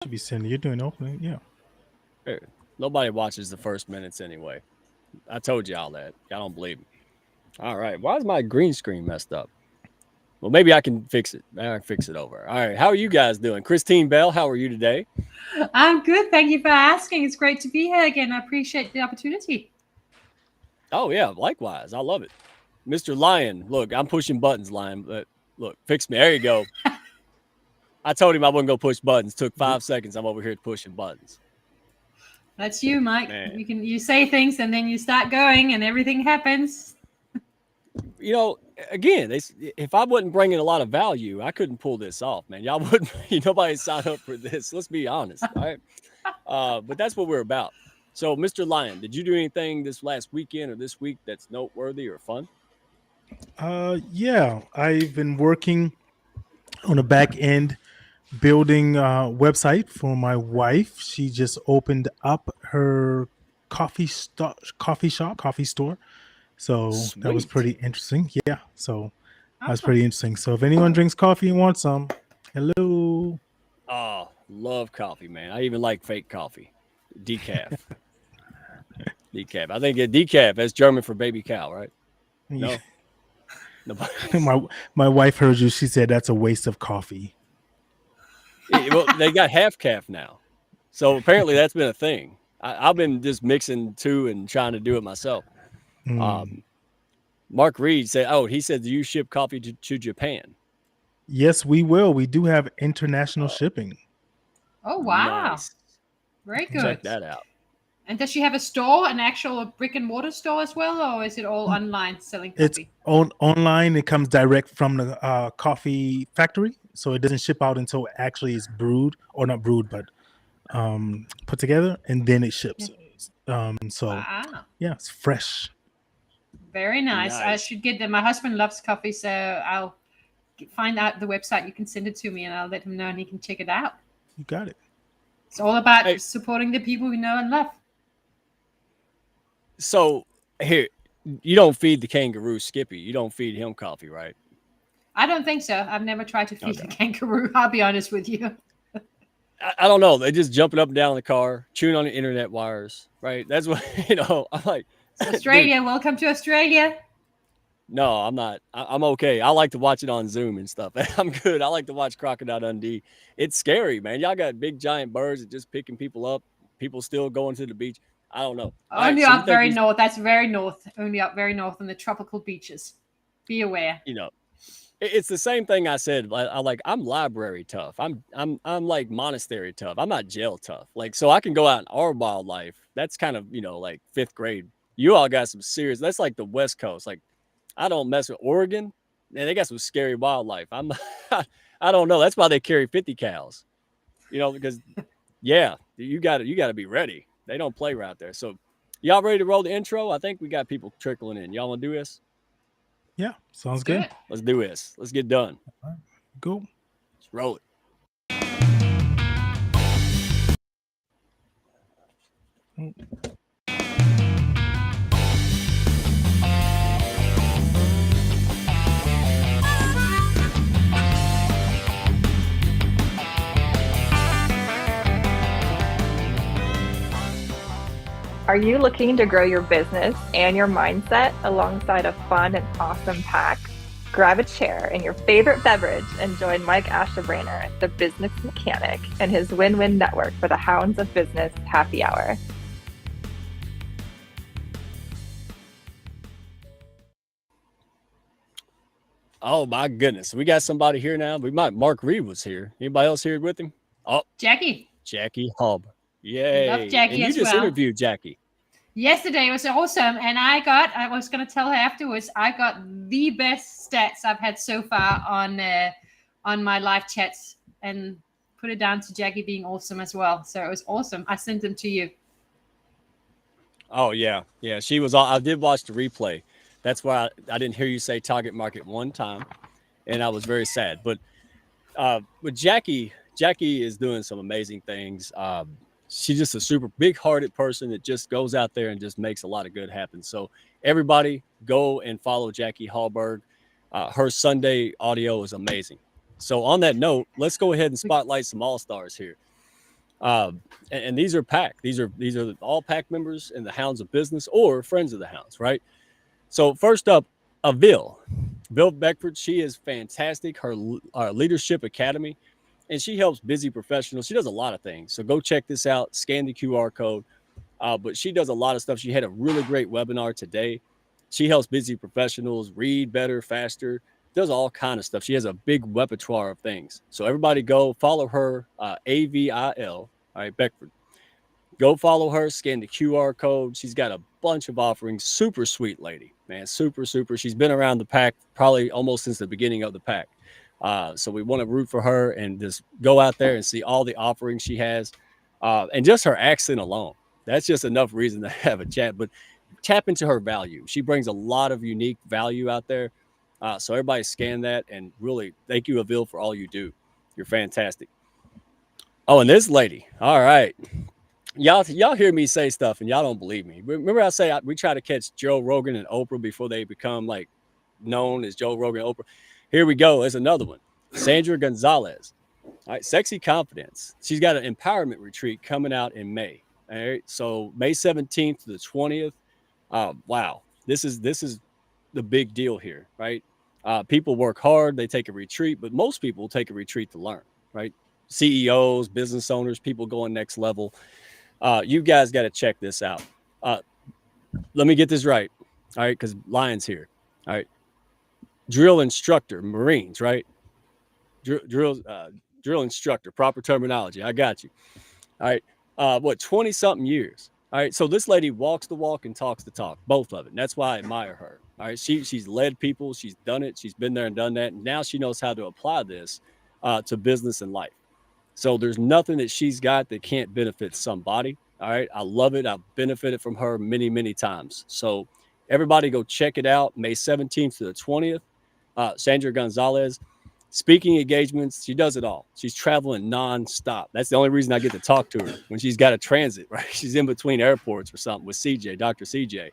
Should be sending. You're doing opening. Yeah. Hey, nobody watches the first minutes anyway. I told y'all that. Y'all don't believe me. All right. Why is my green screen messed up? Well, maybe I can fix it. I can fix it over. All right. How are you guys doing? Christine Bell, how are you today? I'm good. Thank you for asking. It's great to be here again. I appreciate the opportunity. Oh, yeah. Likewise. I love it. Mr. Lion, look, I'm pushing buttons, Lion. But look, fix me. There you go. I told him I wasn't going to push buttons. Took 5 seconds. I'm over here pushing buttons. That's you, Mike. Man. You say things and then you start going and everything happens. You know, again, if I wasn't bringing a lot of value, I couldn't pull this off, man. Y'all wouldn't, nobody signed up for this. Let's be honest, all right? But that's what we're about. So, Mr. Lion, did you do anything this last weekend or this week that's noteworthy or fun? Yeah. I've been working on the back end building a website for my wife. She just opened up her coffee store. So that was Sweet. pretty interesting. Yeah. So that was Awesome. pretty interesting. So if anyone drinks coffee and wants some, hello. Oh, love coffee, man. I even like fake coffee. Decaf. Decaf. I think decaf, that's German for baby cow, right? Yeah. No? Nobody. my wife heard you. She said that's a waste of coffee. Well, they got half calf now. So apparently that's been a thing. I've been just mixing two and trying to do it myself. Mm. Mark Reed said, "Oh, he said, do you ship coffee to Japan?" Yes, we will. We do have international Oh, shipping. Oh, wow. nice. Very Check good. that out. And does she have a store, an actual brick and mortar store as well, or is it all online selling It's coffee? online. It comes direct from the coffee factory, so it doesn't ship out until actually it's brewed or not brewed, but put together, and then it Yeah. ships. So Wow. yeah, it's fresh. Very nice. I Nice. should get them. My husband loves coffee, so I'll find out the website. You can send it to me and I'll let him know and he can check it out. You got it. It's all about Hey, supporting the people we know and love. so here, you don't feed the kangaroo Skippy. You don't feed him coffee, right? I don't think so. I've never tried to feed Okay. the kangaroo. I'll be honest with you. I don't know. They just jumping up and down in the car, chewing on the internet wires, right? That's what, I'm like, It's dude, Australia. Welcome to Australia. no, I'm not. I'm okay. I like to watch it on Zoom and stuff. I'm good. I like to watch Crocodile Dundee. It's scary, man. Y'all got big giant birds that just picking people up. People still going to the beach. I don't know. All right. Only So you up think very we, north. That's very north. Only up very north on the tropical beaches. Be aware. you know, it's the same thing I said. I'm library tough. I'm like monastery tough. I'm not jail tough. Like, so I can go out in our wildlife. That's kind of, like fifth grade. You all got some serious, that's like the West Coast. Like, I don't mess with Oregon. Man, they got some scary wildlife. I don't know. That's why they carry 50 cows, because yeah, you got to be ready. They don't play right there. So y'all ready to roll the intro? I think we got people trickling in. Y'all want to do this? Yeah, Let's sounds do good. it. Let's do this. Let's get done. All right, go. Let's roll it. Are you looking to grow your business and your mindset alongside a fun and awesome pack? Grab a chair and your favorite beverage and join Mike Ashebrainer, the business mechanic, and his win-win network for the Hounds of Business Happy Hour. Oh my goodness. We got somebody here now. Mark Reed was here. Anybody else here with him? Oh, Jackie. Jackie Hub. Love Yay. Jackie And you as just well. interviewed Jackie. Yesterday was awesome. And I was going to tell her afterwards, I got the best stats I've had so far on my live chats and put it down to Jackie being awesome as well. So it was awesome. I sent them to you. Oh yeah. Yeah. She was all I did watch the replay. That's why I didn't hear you say target market one time. And I was very sad. But Jackie is doing some amazing things. She's just a super big-hearted person that just goes out there and just makes a lot of good happen. So everybody go and follow Jackie Hallberg. Her Sunday audio is amazing. So on that note, let's go ahead and spotlight some all-stars here. And these are pack. These are all pack members in the Hounds of Business or friends of the Hounds, right? So first up, Bill Beckford. She is fantastic. Her Leadership Academy, and she helps busy professionals. She does a lot of things. So go check this out. Scan the QR code. But she does a lot of stuff. She had a really great webinar today. She helps busy professionals read better, faster, does all kind of stuff. She has a big repertoire of things. So everybody go follow her, AVIL, all right, Beckford. Go follow her, scan the QR code. She's got a bunch of offerings. Super sweet lady, man. Super. She's been around the pack probably almost since the beginning of the pack. So we want to root for her and just go out there and see all the offerings she has. And just her accent alone, that's just enough reason to have a chat. But tap into her value. She brings a lot of unique value out there. So everybody scan that, and really thank you, Avil, for all you do. You're fantastic. Oh, and this lady. All right. Y'all hear me say stuff and y'all don't believe me. Remember I say we try to catch Joe Rogan and Oprah before they become like known as Joe Rogan and Oprah. Here we go. There's another one. Sandra Gonzalez. All right, Sexy Confidence. She's got an empowerment retreat coming out in May. All right, so May 17th to the 20th. Wow, this is the big deal here, right? People work hard, they take a retreat, but most people take a retreat to learn, right? CEOs, business owners, people going next level. You guys got to check this out. Let me get this right, all right? Because Lion's here, all right. Drill instructor, Marines, right? Drill instructor, proper terminology. I got you. All right. 20-something years. All right. So this lady walks the walk and talks the talk, both of it. And that's why I admire her. All right. She's led people. She's done it. She's been there and done that. And now she knows how to apply this to business and life. So there's nothing that she's got that can't benefit somebody. All right. I love it. I've benefited from her many, many times. So everybody go check it out. May 17th to the 20th. Sandra Gonzalez. Speaking engagements, she does it all. She's traveling nonstop. That's the only reason I get to talk to her when she's got a transit, right? She's in between airports or something with CJ, Dr. CJ.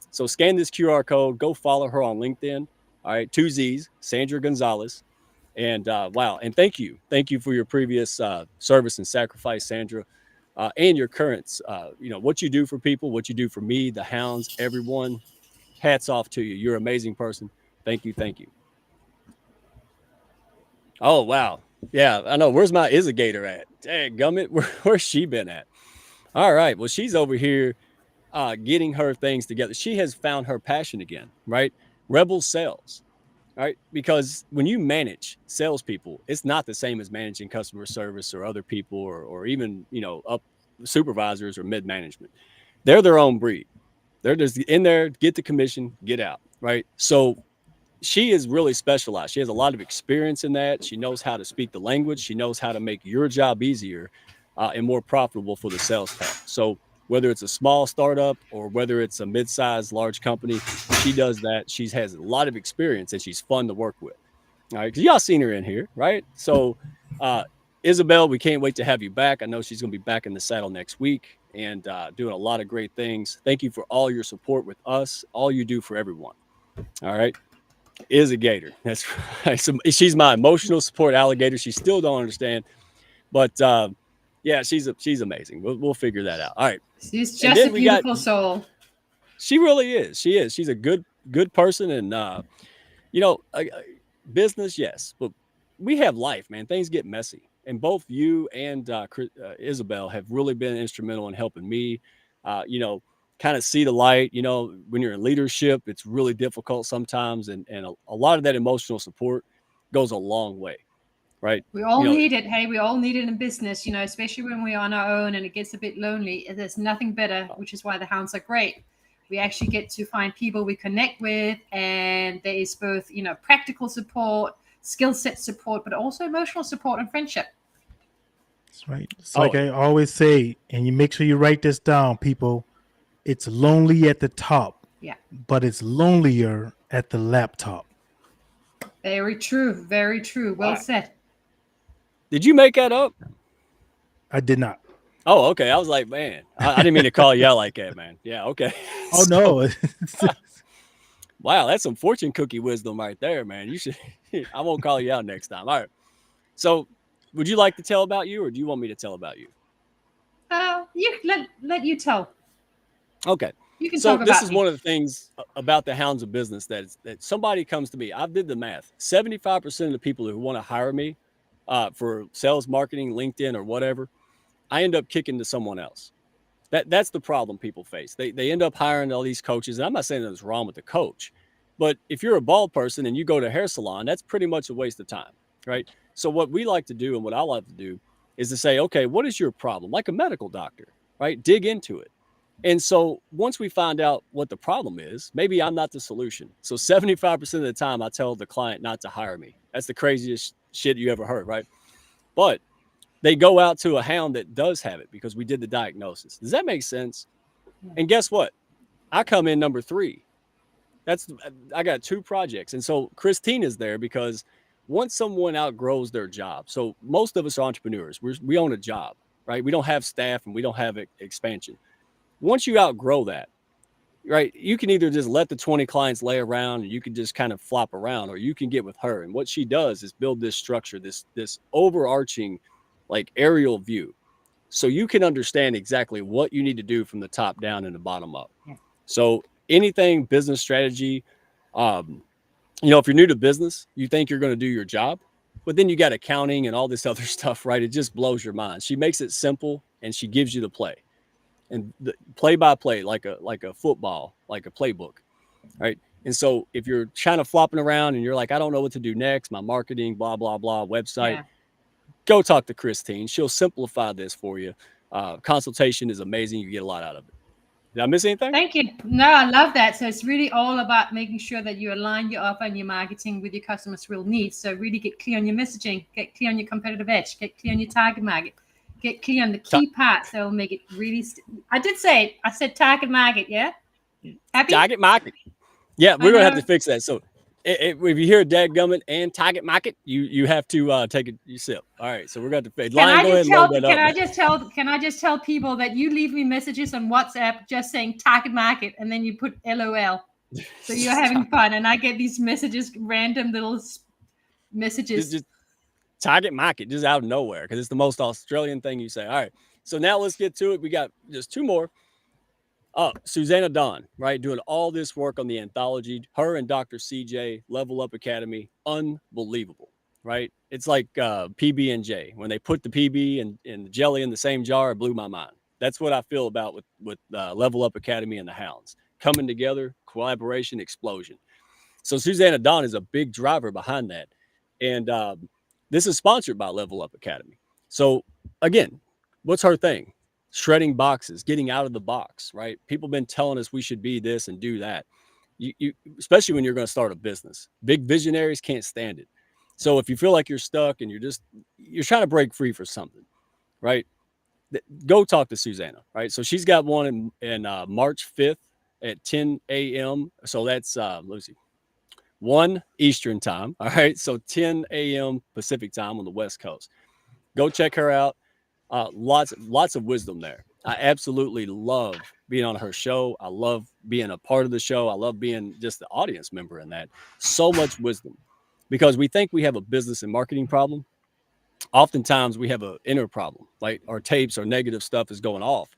So scan this QR code. Go follow her on LinkedIn. All right, 2 Z's, Sandra Gonzalez. And wow, and thank you for your previous service and sacrifice, Sandra, and your current, what you do for people, what you do for me, the Hounds, everyone. Hats off to you. You're an amazing person. Thank you. Oh, wow. Yeah, I know. Where's my Isigator at? Dang, gummit. Where's she been at? All right. Well, she's over here getting her things together. She has found her passion again, right? Rebel sales, right? Because when you manage salespeople, it's not the same as managing customer service or other people or even, up supervisors or mid-management. They're their own breed. They're just in there, get the commission, get out, right? So she is really specialized. She has a lot of experience in that. She knows how to speak the language. She knows how to make your job easier and more profitable for the sales pack. So whether it's a small startup or whether it's a mid-sized, large company, she does that. She has a lot of experience and she's fun to work with. All right, because y'all seen her in here, right? So Isabel, we can't wait to have you back. I know she's going to be back in the saddle next week and doing a lot of great things. Thank you for all your support with us, all you do for everyone. All right. Isigator. That's right. So she's my emotional support alligator. She still don't understand, but yeah, she's amazing. We'll figure that out. All right. She's just a beautiful soul. She really is. She is. She's a good person, and business, yes, but we have life, man. Things get messy, and both you and Isabel have really been instrumental in helping me. Kind of see the light. When you're in leadership, it's really difficult sometimes. And a lot of that emotional support goes a long way, right? We all need it. Hey, we all need it in business, especially when we're on our own and it gets a bit lonely. There's nothing better, which is why the Hounds are great. We actually get to find people we connect with. And there is both, practical support, skill set support, but also emotional support and friendship. That's right. It's like I always say, and you make sure you write this down, people. It's lonely at the top, but it's lonelier at the laptop. Very true. Very true. Well said. Did you make that up? I did not. Oh, okay. I was like, man, I didn't mean to call you out like that, man. Yeah, okay. Oh, no. Wow, that's some fortune cookie wisdom right there, man. You should. I won't call you out next time. All right. So would you like to tell about you, or do you want me to tell about you? You let you tell. Okay. You can so talk this about is me. one of the things about the hounds of business that somebody comes to me. I did the math. 75% of the people who want to hire me for sales, marketing, LinkedIn, or whatever, I end up kicking to someone else. That's the problem people face. They end up hiring all these coaches. And I'm not saying there's wrong with the coach, but if you're a bald person and you go to a hair salon, that's pretty much a waste of time, right? So what we like to do and what I like to do is to say, okay, what is your problem? Like a medical doctor, right? Dig into it. And so once we find out what the problem is, maybe I'm not the solution. So 75% of the time, I tell the client not to hire me. That's the craziest shit you ever heard, right? But they go out to a hound that does have it because we did the diagnosis. Does that make sense? And guess what? I come in number 3. I got 2 projects. And so Christine is there because once someone outgrows their job, so most of us are entrepreneurs. We own a job, right? We don't have staff and we don't have expansion. Once you outgrow that, right, you can either just let the 20 clients lay around and you can just kind of flop around, or you can get with her. And what she does is build this structure, this overarching like aerial view. So you can understand exactly what you need to do from the top down and the bottom up. Yeah. So anything business strategy, if you're new to business, you think you're going to do your job, but then you got accounting and all this other stuff, right? It just blows your mind. She makes it simple and she gives you the play. And the play by play, like a football, like a playbook, right? And so if you're kind of flopping around and you're like, I don't know what to do next, my marketing, blah, blah, blah, website, go talk to Christine. She'll simplify this for you. Consultation is amazing. You get a lot out of it. Did I miss anything? Thank you. No, I love that. So it's really all about making sure that you align your offer and your marketing with your customers' real needs. So really get clear on your messaging, get clear on your competitive edge, get clear on your target market. Get clear on the key parts that will make it really. I did say it. I said target market. Yeah. Happy? Target market. Yeah, we're gonna have to fix that. So if you hear dadgummit and target market, you have to take a sip. All right. So we're going to fix. Can I just tell people that you leave me messages on WhatsApp just saying target market and then you put LOL. So you're having fun, and I get these messages, random little messages. Just target market, just out of nowhere, because it's the most Australian thing you say. All right, so now let's get to it. We got just 2 more. Susanna Dawn, right, doing all this work on the anthology. Her and Dr. CJ, Level Up Academy, unbelievable, right? It's like PB&J. When they put the PB and the jelly in the same jar, it blew my mind. That's what I feel about with Level Up Academy and the Hounds. Coming together, collaboration, explosion. So Susanna Dawn is a big driver behind that. And this is sponsored by Level Up Academy. So again, what's her thing? Shredding boxes, getting out of the box, right? People have been telling us we should be this and do that. You especially when you're going to start a business. Big visionaries can't stand it. So if you feel like you're stuck and you're trying to break free for something, right? Go talk to Susanna, right? So she's got one in March 5th at 10 a.m. So that's, let's see, 1 Eastern time. All right. So 10 a.m. Pacific time on the West Coast. Go check her out. Lots of wisdom there. I absolutely love being on her show. I love being a part of the show. I love being just the audience member in that. So much wisdom, because we think we have a business and marketing problem. Oftentimes we have an inner problem, like our tapes or negative stuff is going off,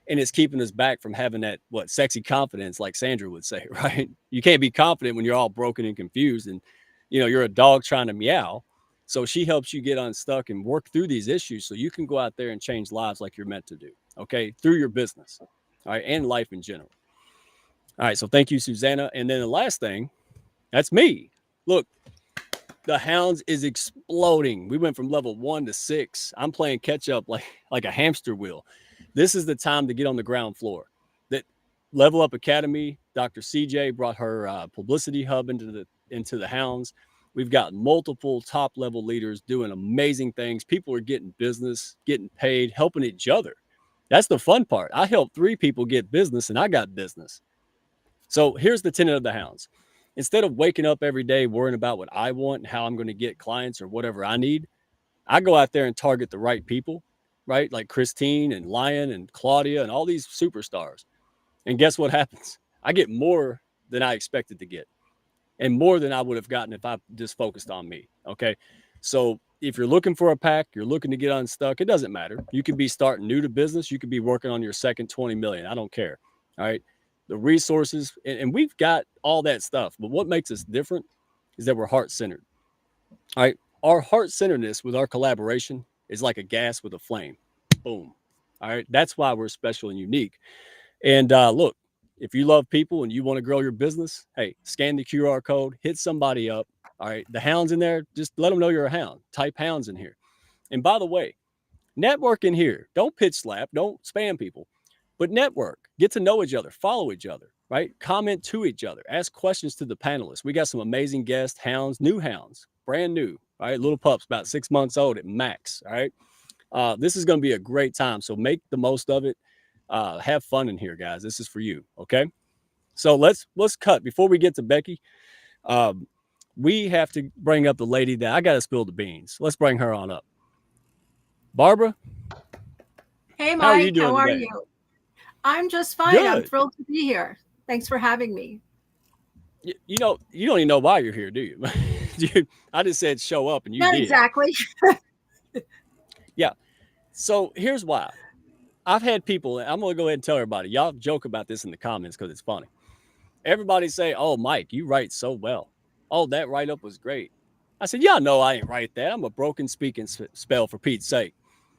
and it's keeping us back from having that, sexy confidence, like Sandra would say, right? You can't be confident when you're all broken and confused and, you're a dog trying to meow. So she helps you get unstuck and work through these issues so you can go out there and change lives like you're meant to do, okay, through your business, all right, and life in general. All right, so thank you, Susanna. And then the last thing, that's me. Look, the Hounds is exploding. We went from level 1 to 6. I'm playing catch up like a hamster wheel. This is the time to get on the ground floor. That Level Up Academy, Dr. CJ brought her publicity hub into the Hounds. We've got multiple top level leaders doing amazing things. People are getting business, getting paid, helping each other. That's the fun part. I helped 3 people get business and I got business. So here's the tenet of the Hounds. Instead of waking up every day worrying about what I want and how I'm going to get clients or whatever I need, I go out there and target the right people, right? Like Christine and Lion and Claudia and all these superstars. And guess what happens? I get more than I expected to get, and more than I would have gotten if I just focused on me. Okay. So if you're looking for a pack, you're looking to get unstuck, it doesn't matter. You could be starting new to business. You could be working on your second 20 million. I don't care. All right. The resources, and we've got all that stuff. But what makes us different is that we're heart-centered. All right. Our heart-centeredness with our collaboration is like a gas with a flame. Boom. All right. That's why we're special and unique. And look, if you love people and you want to grow your business, hey, scan the QR code, hit somebody up. All right. The hound's in there. Just let them know you're a hound. Type hounds in here. And by the way, network in here. Don't pitch slap. Don't spam people. But network. Get to know each other. Follow each other. Right? Comment to each other. Ask questions to the panelists. We got some amazing guests, hounds, new hounds, brand new. All right. Little pups, about 6 months old at max. All right. This is going to be a great time. So make the most of it. Have fun in here, guys. This is for you. Okay. So let's cut before we get to Becky. We have to bring up the lady that I got to spill the beans. Let's bring her on up. Barbara. Hey, Mike. How are you doing How are today? you? I'm just fine. Good. I'm thrilled to be here. Thanks for having me. You don't even know why you're here, do you? I just said show up and you Not did. exactly. Yeah. So here's why. I've had people, I'm going to go ahead and tell everybody, y'all joke about this in the comments because it's funny. Everybody say, oh, Mike, you write so well. Oh, that write-up was great. I said, yeah, no, I ain't write that. I'm a broken speaking spell, for Pete's sake.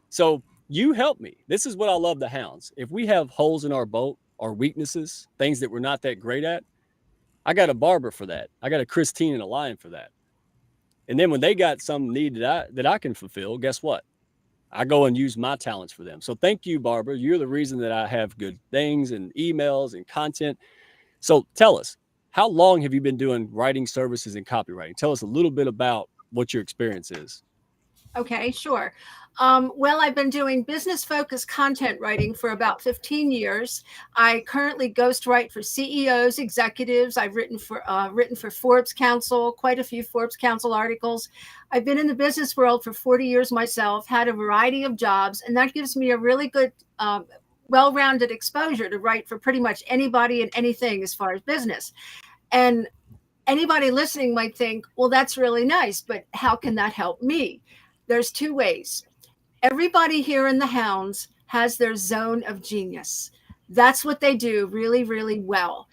So you help me. This is what I love the hounds. If we have holes in our boat, our weaknesses, things that we're not that great at, I got a Barbara for that. I got a Christine and a Lion for that. And then when they got some need that I can fulfill, guess what? I go and use my talents for them. So thank you, Barbara. You're the reason that I have good things and emails and content. So tell us, how long have you been doing writing services and copywriting? Tell us a little bit about what your experience is. Okay, sure. Well, I've been doing business-focused content writing for about 15 years. I currently ghostwrite for CEOs, executives. I've written for Forbes Council, quite a few Forbes Council articles. I've been in the business world for 40 years myself, had a variety of jobs, and that gives me a really good, well-rounded exposure to write for pretty much anybody and anything as far as business. And anybody listening might think, well, that's really nice, but how can that help me? There's two ways. Everybody here in the Hounds has their zone of genius. That's what they do really, really well.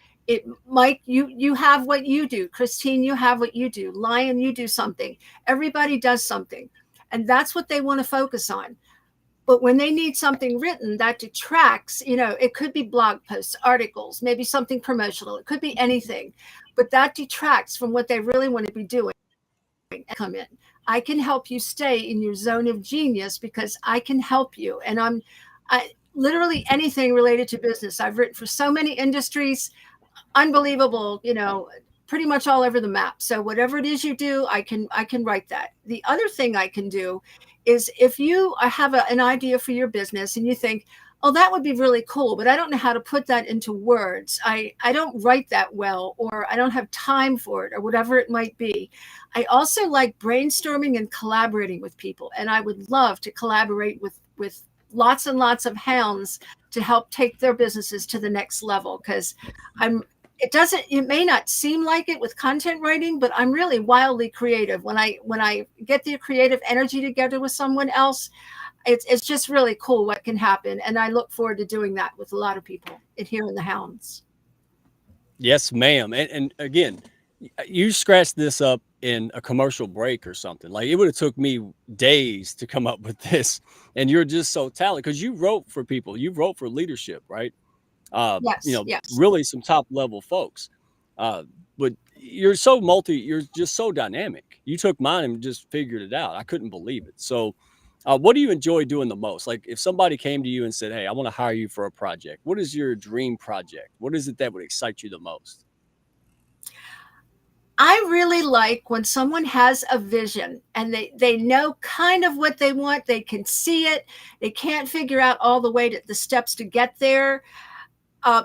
Mike, you have what you do. Christine, you have what you do. Lion, you do something. Everybody does something. And that's what they want to focus on. But when they need something written, that detracts, it could be blog posts, articles, maybe something promotional. It could be anything. But that detracts from what they really want to be doing. Come in. I can help you stay in your zone of genius because I can help you. And I literally anything related to business. I've written for so many industries, unbelievable, pretty much all over the map. So whatever it is you do, I can write that. The other thing I can do is if you have an idea for your business and you think, oh, that would be really cool, but I don't know how to put that into words. I don't write that well, or I don't have time for it, or whatever it might be. I also like brainstorming and collaborating with people. And I would love to collaborate with lots and lots of hounds to help take their businesses to the next level. Because it may not seem like it with content writing, but I'm really wildly creative. When I get the creative energy together with someone else, it's just really cool what can happen. And I look forward to doing that with a lot of people here in the Hounds. Yes, ma'am. And again, you scratched this up in a commercial break or something. Like it would have took me days to come up with this. And you're just so talented because you wrote for people. You wrote for leadership, right? Yes. Really some top level folks. But you're you're just so dynamic. You took mine and just figured it out. I couldn't believe it. So what do you enjoy doing the most? Like if somebody came to you and said, hey, I want to hire you for a project. What is your dream project? What is it that would excite you the most? I really like when someone has a vision and they know kind of what they want. They can see it. They can't figure out all the way the steps to get there.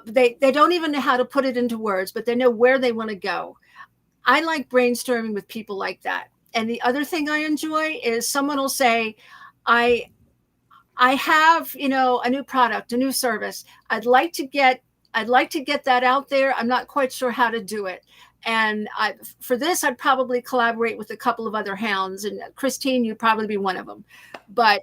They don't even know how to put it into words, but they know where they want to go. I like brainstorming with people like that. And the other thing I enjoy is someone will say, I have, a new product, a new service. I'd like to get that out there. I'm not quite sure how to do it. And for this, I'd probably collaborate with a couple of other hounds, and Christine, you'd probably be one of them. But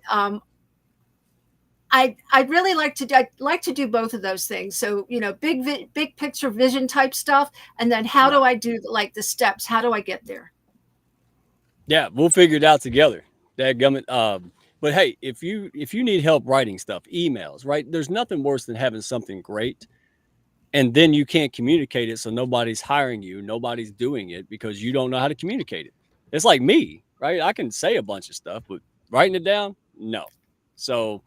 I'd really like to do both of those things. So, you know, big picture vision type stuff, and then how do I do like the steps? How do I get there? Yeah, we'll figure it out together. Dadgummit. But hey, if you need help writing stuff, emails, right? There's nothing worse than having something great and then you can't communicate it, so nobody's hiring you, nobody's doing it because you don't know how to communicate it. It's like me, right? I can say a bunch of stuff, but writing it down, no. So,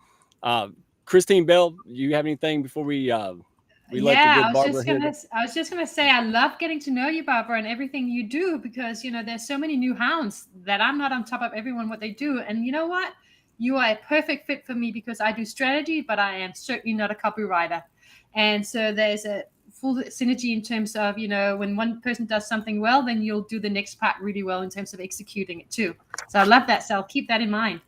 Christine Bell, you have anything before we let the good Barbara hear? I was just gonna say I love getting to know you, Barbara, and everything you do, because you know there's so many new hounds that I'm not on top of everyone what they do. And you know what? You are a perfect fit for me because I do strategy, but I am certainly not a copywriter. And so there's a full synergy in terms of, you know, when one person does something well, then you'll do the next part really well in terms of executing it too. So I love that. So I'll keep that in mind.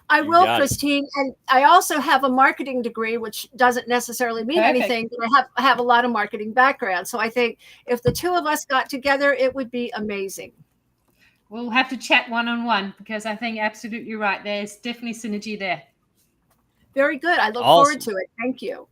I will, Christine. And I also have a marketing degree, which doesn't necessarily mean anything, but I have a lot of marketing background. So I think if the two of us got together, it would be amazing. We'll have to chat one-on-one because I think absolutely right. There's definitely synergy there. Very good. I look forward to it. Thank you.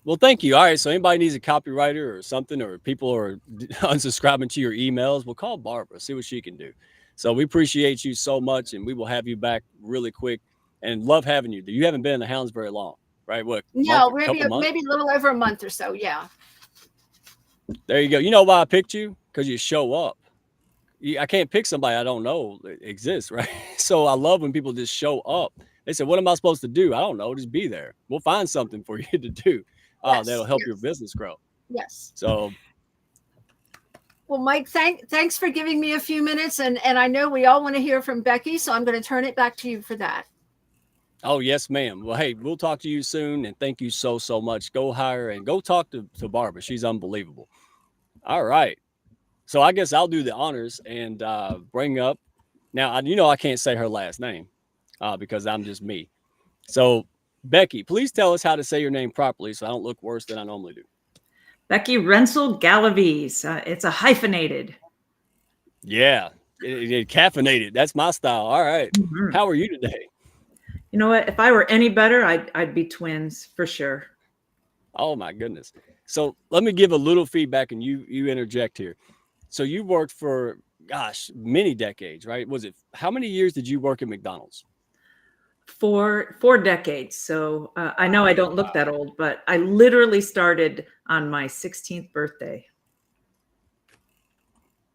Well, thank you. All right. So anybody needs a copywriter or something, or people are unsubscribing to your emails, we'll call Barbara, see what she can do. So we appreciate you so much, and we will have you back really quick and love having you. You haven't been in the hounds very long, right? What? No, maybe a little over a month or so. Yeah. There you go. You know why I picked you? Because you show up. I can't pick somebody I don't know exists, right? So I love when people just show up. They said, what am I supposed to do? I don't know. Just be there. We'll find something for you to do. That'll help your business grow. Yes. So, well, Mike, thanks for giving me a few minutes. And I know we all want to hear from Becky, so I'm going to turn it back to you for that. Oh, yes, ma'am. Well, hey, we'll talk to you soon. And thank you so much. Go hire and go talk to Barbara. She's unbelievable. All right. So I guess I'll do the honors and bring up. Now, I can't say her last name because I'm just me. So, Becky, please tell us how to say your name properly so I don't look worse than I normally do. Becky Rentzel-Galaviz. It's a hyphenated. Yeah, it caffeinated. That's my style. All right. Mm-hmm. How are you today? You know what? If I were any better, I'd be twins for sure. Oh, my goodness. So let me give a little feedback and you interject here. So you worked for, many decades, right? How many years did you work at McDonald's? Four decades. So I know I don't look that old, but I literally started on my 16th birthday.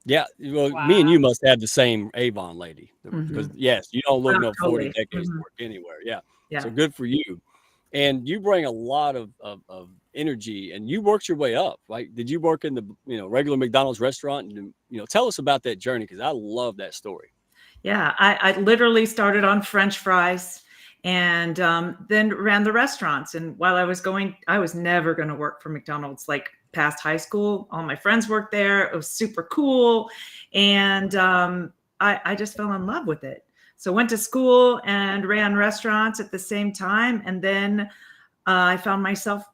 Yeah. Well, me and you must have the same Avon lady because yes, you don't look 40 decades to work anywhere. Yeah. So good for you. And you bring a lot of energy and you worked your way up, right? Did you work in the, regular McDonald's restaurant? And, tell us about that journey because I love that story. Yeah, I literally started on French fries and then ran the restaurants. And while I was never going to work for McDonald's, like past high school. All my friends worked there. It was super cool. And I just fell in love with it. So went to school and ran restaurants at the same time. And then I found myself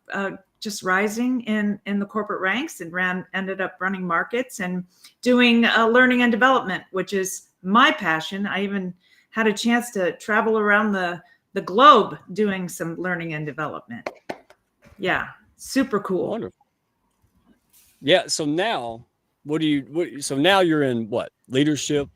just rising in the corporate ranks and ended up running markets and doing learning and development, which is my passion. I even had a chance to travel around the globe doing some learning and development. Yeah, super cool. Wonderful. Yeah. So now, so now you're in what? Leadership,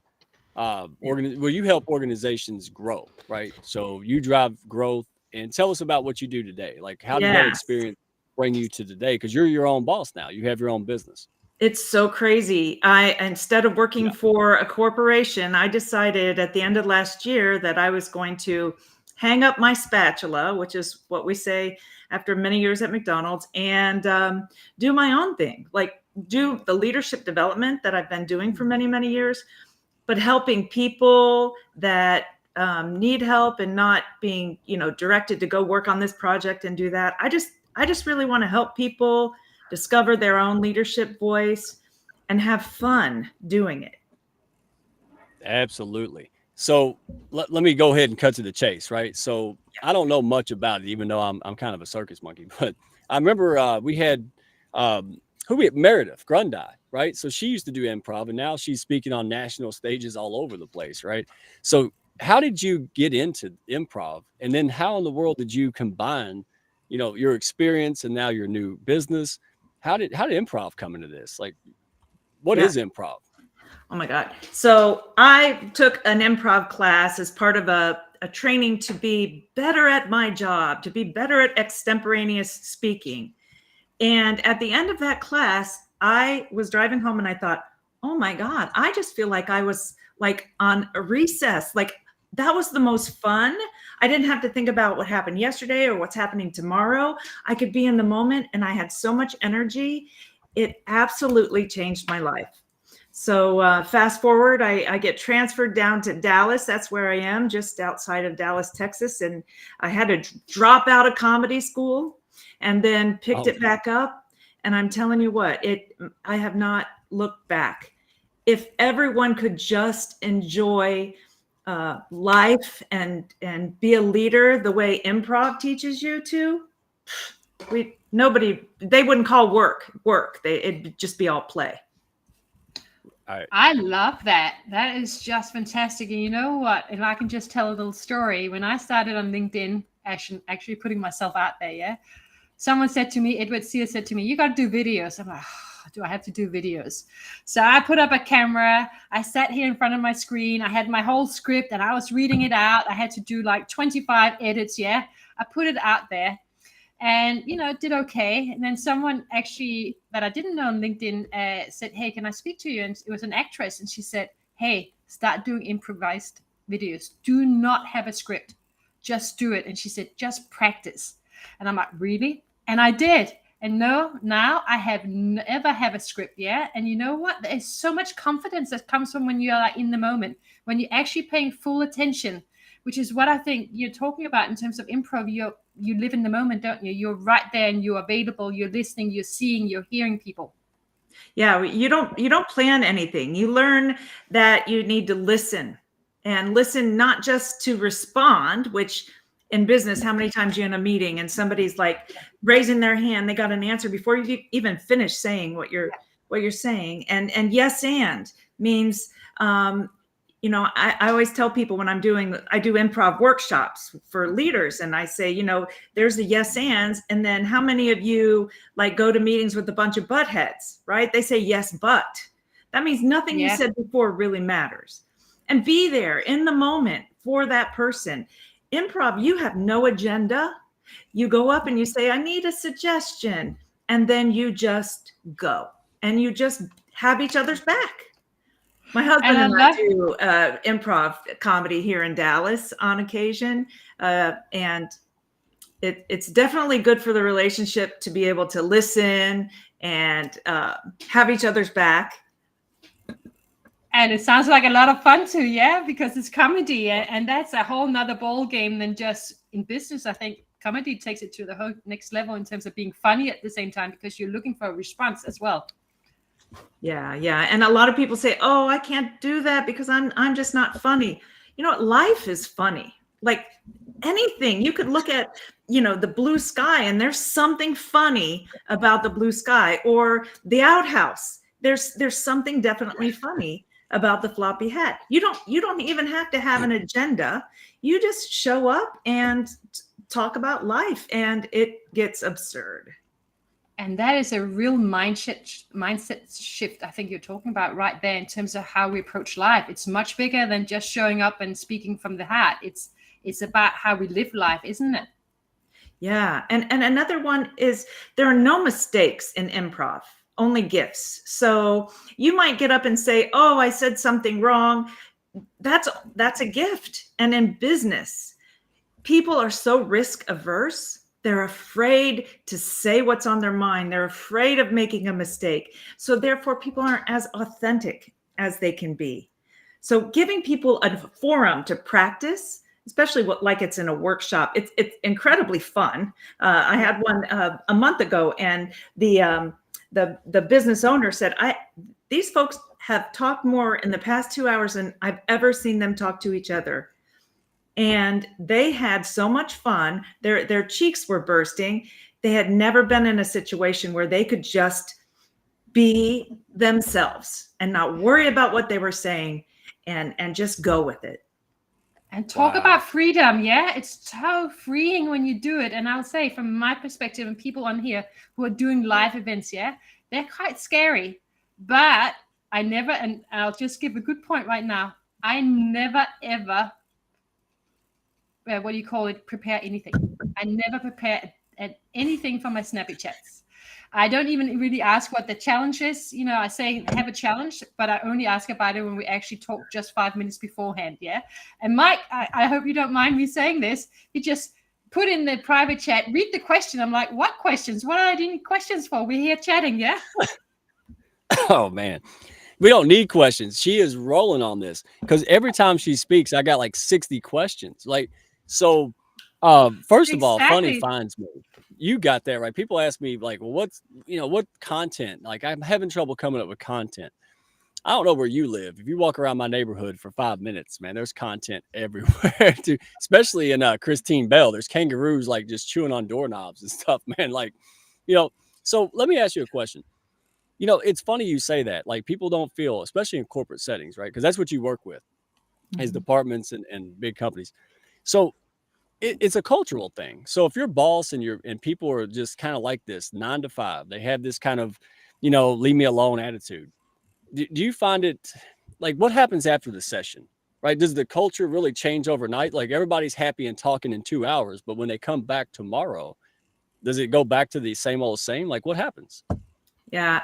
where you help organizations grow, right? So you drive growth, and tell us about what you do today. Like, how did that experience bring you to today? Because you're your own boss now. You have your own business. It's so crazy. Instead of working for a corporation, I decided at the end of last year that I was going to hang up my spatula, which is what we say after many years at McDonald's, and do my own thing, like do the leadership development that I've been doing for many, many years, but helping people that need help and not being, directed to go work on this project and do that. I just really want to help people discover their own leadership voice and have fun doing it. Absolutely. So let me go ahead and cut to the chase, right? So I don't know much about it, even though I'm kind of a circus monkey, but I remember we had Meredith Grundy, right? So she used to do improv, and now she's speaking on national stages all over the place, right? So how did you get into improv? And then how in the world did you combine, your experience and now your new business? How did improv come into this? Like, what is improv? Oh my God. So I took an improv class as part of a training to be better at my job, to be better at extemporaneous speaking. And at the end of that class, I was driving home and I thought, oh my God, I just feel like I was like on a recess. Like that was the most fun. I didn't have to think about what happened yesterday or what's happening tomorrow. I could be in the moment and I had so much energy. It absolutely changed my life. So fast forward, I get transferred down to Dallas. That's where I am, just outside of Dallas, Texas. And I had to drop out of comedy school and then picked it back up. And I'm telling you what, I have not looked back. If everyone could just enjoy life and be a leader the way improv teaches you to, they wouldn't call work. It'd just be all play. I love that. That is just fantastic. And you know what? If I can just tell a little story, when I started on LinkedIn, actually putting myself out there, yeah, someone said to me, Edward Sears said to me, you got to do videos. I'm like, do I have to do videos? So I put up a camera. I sat here in front of my screen. I had my whole script and I was reading it out. I had to do like 25 edits. Yeah. I put it out there. And, it did okay. And then someone actually that I didn't know on LinkedIn said, hey, can I speak to you? And it was an actress. And she said, hey, start doing improvised videos. Do not have a script. Just do it. And she said, just practice. And I'm like, really? And I did. And now I have never have a script. Yeah. And you know what? There's so much confidence that comes from when you're like in the moment, when you're actually paying full attention, which is what I think you're talking about in terms of improv. You live in the moment, don't you? You're right there and you're available. You're listening, you're seeing, you're hearing people. Yeah, you don't plan anything. You learn that you need to listen, and listen not just to respond, which in business, how many times you're in a meeting and somebody's like raising their hand, they got an answer before you even finish saying what you're saying. And yes, and means I always tell people when I do improv workshops for leaders, and I say, there's the yes ands. And then how many of you like go to meetings with a bunch of butt heads, right? They say yes, but that means nothing you said before really matters. And be there in the moment for that person. Improv, you have no agenda. You go up and you say, I need a suggestion. And then you just go and you just have each other's back. My husband and I do improv comedy here in Dallas on occasion. And it's definitely good for the relationship to be able to listen and have each other's back. And it sounds like a lot of fun too, yeah, because it's comedy. And that's a whole nother ball game than just in business. I think comedy takes it to the whole next level in terms of being funny at the same time, because you're looking for a response as well. Yeah. And a lot of people say, oh, I can't do that because I'm just not funny. You know what? Life is funny. Like anything. You could look at, the blue sky and there's something funny about the blue sky, or the outhouse. There's something definitely funny about the floppy hat. You don't even have to have an agenda. You just show up and talk about life and it gets absurd. And that is a real mindset shift I think you're talking about right there in terms of how we approach life. It's much bigger than just showing up and speaking from the heart. It's about how we live life, isn't it? Yeah. And another one is there are no mistakes in improv, only gifts. So you might get up and say, oh, I said something wrong. That's a gift. And in business, people are so risk averse. They're afraid to say what's on their mind. They're afraid of making a mistake. So therefore, people aren't as authentic as they can be. So giving people a forum to practice, especially like it's in a workshop, it's incredibly fun. I had one a month ago, and the business owner said, these folks have talked more in the past 2 hours than I've ever seen them talk to each other. And they had so much fun. Their cheeks were bursting. They had never been in a situation where they could just be themselves and not worry about what they were saying and just go with it. And talk about freedom. Yeah, it's so freeing when you do it. And I'll say from my perspective, and people on here who are doing live events, yeah, they're quite scary. But I never, and I'll just give a good point right now. I never, ever, prepare anything. I never prepare anything for my snappy chats. I don't even really ask what the challenge is. You know, I say have a challenge, but I only ask about it when we actually talk just 5 minutes beforehand. Yeah. And Mike, I hope you don't mind me saying this. He just put in the private chat, read the question. I'm like, what questions? What are I doing questions for? We're here chatting. Yeah. Oh, man. We don't need questions. She is rolling on this because every time she speaks, I got like 60 questions. Like, so first of all, funny finds me. You got that right. People ask me like, well, what content? Like, I'm having trouble coming up with content. I don't know where you live. If you walk around my neighborhood for 5 minutes, man, there's content everywhere, too. Especially in Christine Bell. There's kangaroos like just chewing on doorknobs and stuff, man. Like, so let me ask you a question. It's funny you say that. Like, people don't feel, especially in corporate settings, right? Because that's what you work with, as departments and big companies. So it's a cultural thing. So if you're boss and people are just kind of like this 9 to 5, they have this kind of, leave me alone attitude. Do you find it like, what happens after the session, right? Does the culture really change overnight? Like, everybody's happy and talking in 2 hours, but when they come back tomorrow, does it go back to the same old same? Like, what happens? Yeah.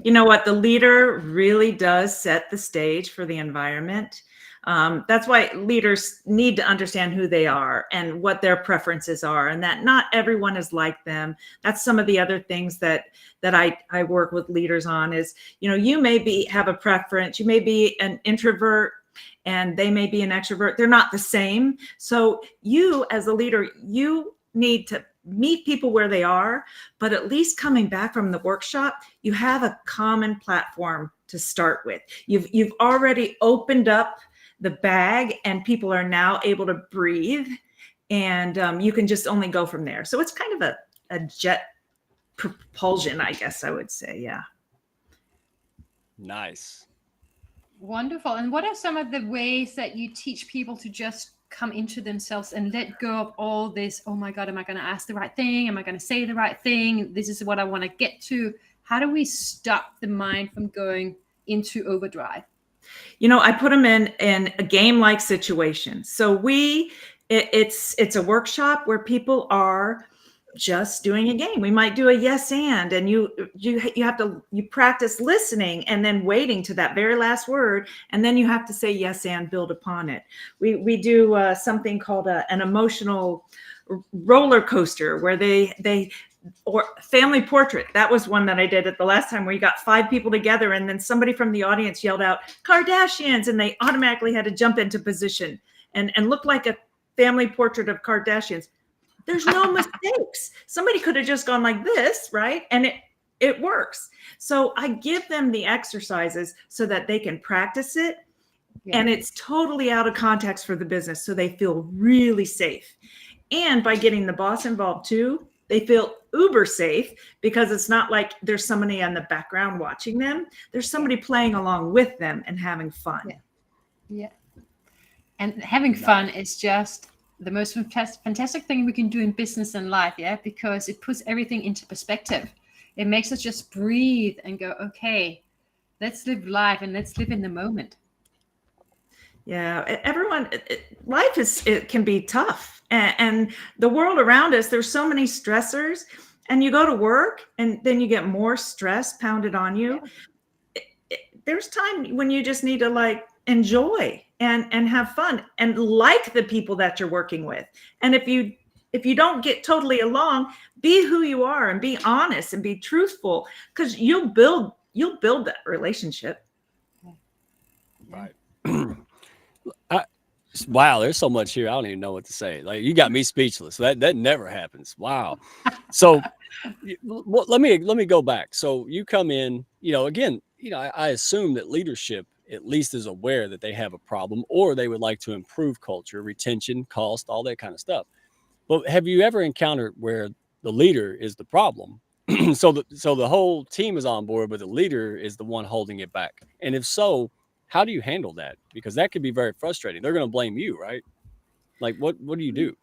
You know what? The leader really does set the stage for the environment. That's why leaders need to understand who they are and what their preferences are, and that not everyone is like them. That's some of the other things that I work with leaders on is, you may have a preference. You may be an introvert and they may be an extrovert. They're not the same. So you as a leader, you need to meet people where they are, but at least coming back from the workshop, you have a common platform to start with. You've already opened up the bag and people are now able to breathe, and you can just only go from there. So it's kind of a jet propulsion, I guess I would say. Yeah. Nice. Wonderful. And what are some of the ways that you teach people to just come into themselves and let go of all this, oh my God, am I going to ask the right thing? Am I going to say the right thing? This is what I want to get to. How do we stop the mind from going into overdrive? I put them in a game-like situation. So it's a workshop where people are just doing a game. We might do a yes and you practice listening and then waiting to that very last word, and then you have to say yes and build upon it. We do something called an emotional roller coaster where or family portrait. That was one that I did at the last time where you got 5 people together and then somebody from the audience yelled out Kardashians, and they automatically had to jump into position and look like a family portrait of Kardashians. There's no mistakes. Somebody could have just gone like this, right? And it works. So I give them the exercises so that they can practice it. Yeah. And it's totally out of context for the business. So they feel really safe. And by getting the boss involved too, they feel uber safe because it's not like there's somebody in the background watching them. There's somebody playing along with them and having fun. Yeah. And having fun is just the most fantastic thing we can do in business and life, because it puts everything into perspective. It makes us just breathe and go, okay, let's live life and let's live in the moment. Yeah, everyone, life it can be tough, and the world around us, there's so many stressors, and you go to work and then you get more stress pounded on you. There's time when you just need to enjoy and have fun and like the people that you're working with. And if you don't get totally along, be who you are and be honest and be truthful, because you'll build that relationship. Right. Wow, there's so much here. I don't even know what to say. Like, you got me speechless. That never happens. Wow. So let me go back. So you come in, again, I assume that leadership at least is aware that they have a problem, or they would like to improve culture, retention, cost, all that kind of stuff. But have you ever encountered where the leader is the problem So the whole team is on board, but the leader is the one holding it back. And if so, how do you handle that? Because that could be very frustrating. They're going to blame you, right? Like, what do you do?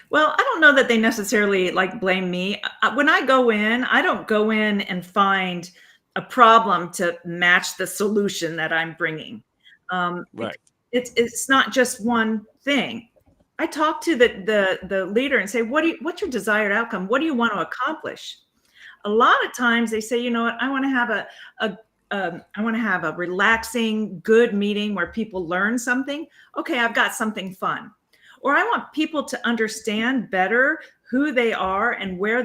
Well, I don't know that they necessarily like blame me. When I go in, I don't go in and find a problem to match the solution that I'm bringing. Right. It's not just one thing. I talk to the leader and say, what's your desired outcome? What do you want to accomplish? A lot of times they say, you know what, I want to have a relaxing, good meeting where people learn something. Okay, I've got something fun. Or I want people to understand better who they are and where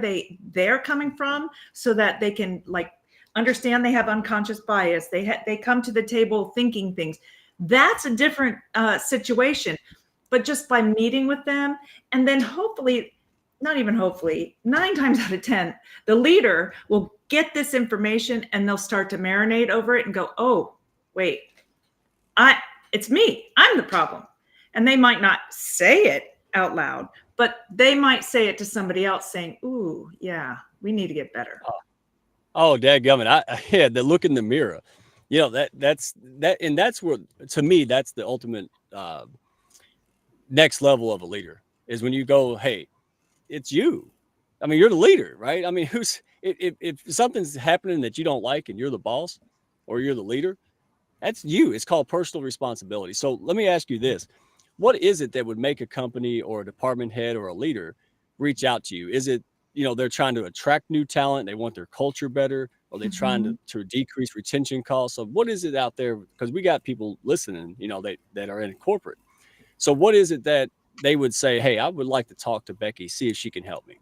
they're coming from, so that they can like understand they have unconscious bias. They come to the table thinking things. That's a different situation. But just by meeting with them, and then hopefully, not even hopefully, 9 times out of 10, the leader will get this information and they'll start to marinate over it and go, oh, wait, it's me. I'm the problem. And they might not say it out loud, but they might say it to somebody else saying, ooh, yeah, we need to get better. Oh, dadgummit. Yeah, the look in the mirror. You know, that's where, to me, that's the ultimate next level of a leader, is when you go, hey, it's you. I mean, you're the leader, right? I mean, if something's happening that you don't like and you're the boss or you're the leader, that's you. It's called personal responsibility. So let me ask you this. What is it that would make a company or a department head or a leader reach out to you? Is it, you know, they're trying to attract new talent, they want their culture better, or they're trying to decrease retention costs? So what is it out there? Because we got people listening, you know, that are in corporate. So what is it that they would say, hey, I would like to talk to Becky, see if she can help me?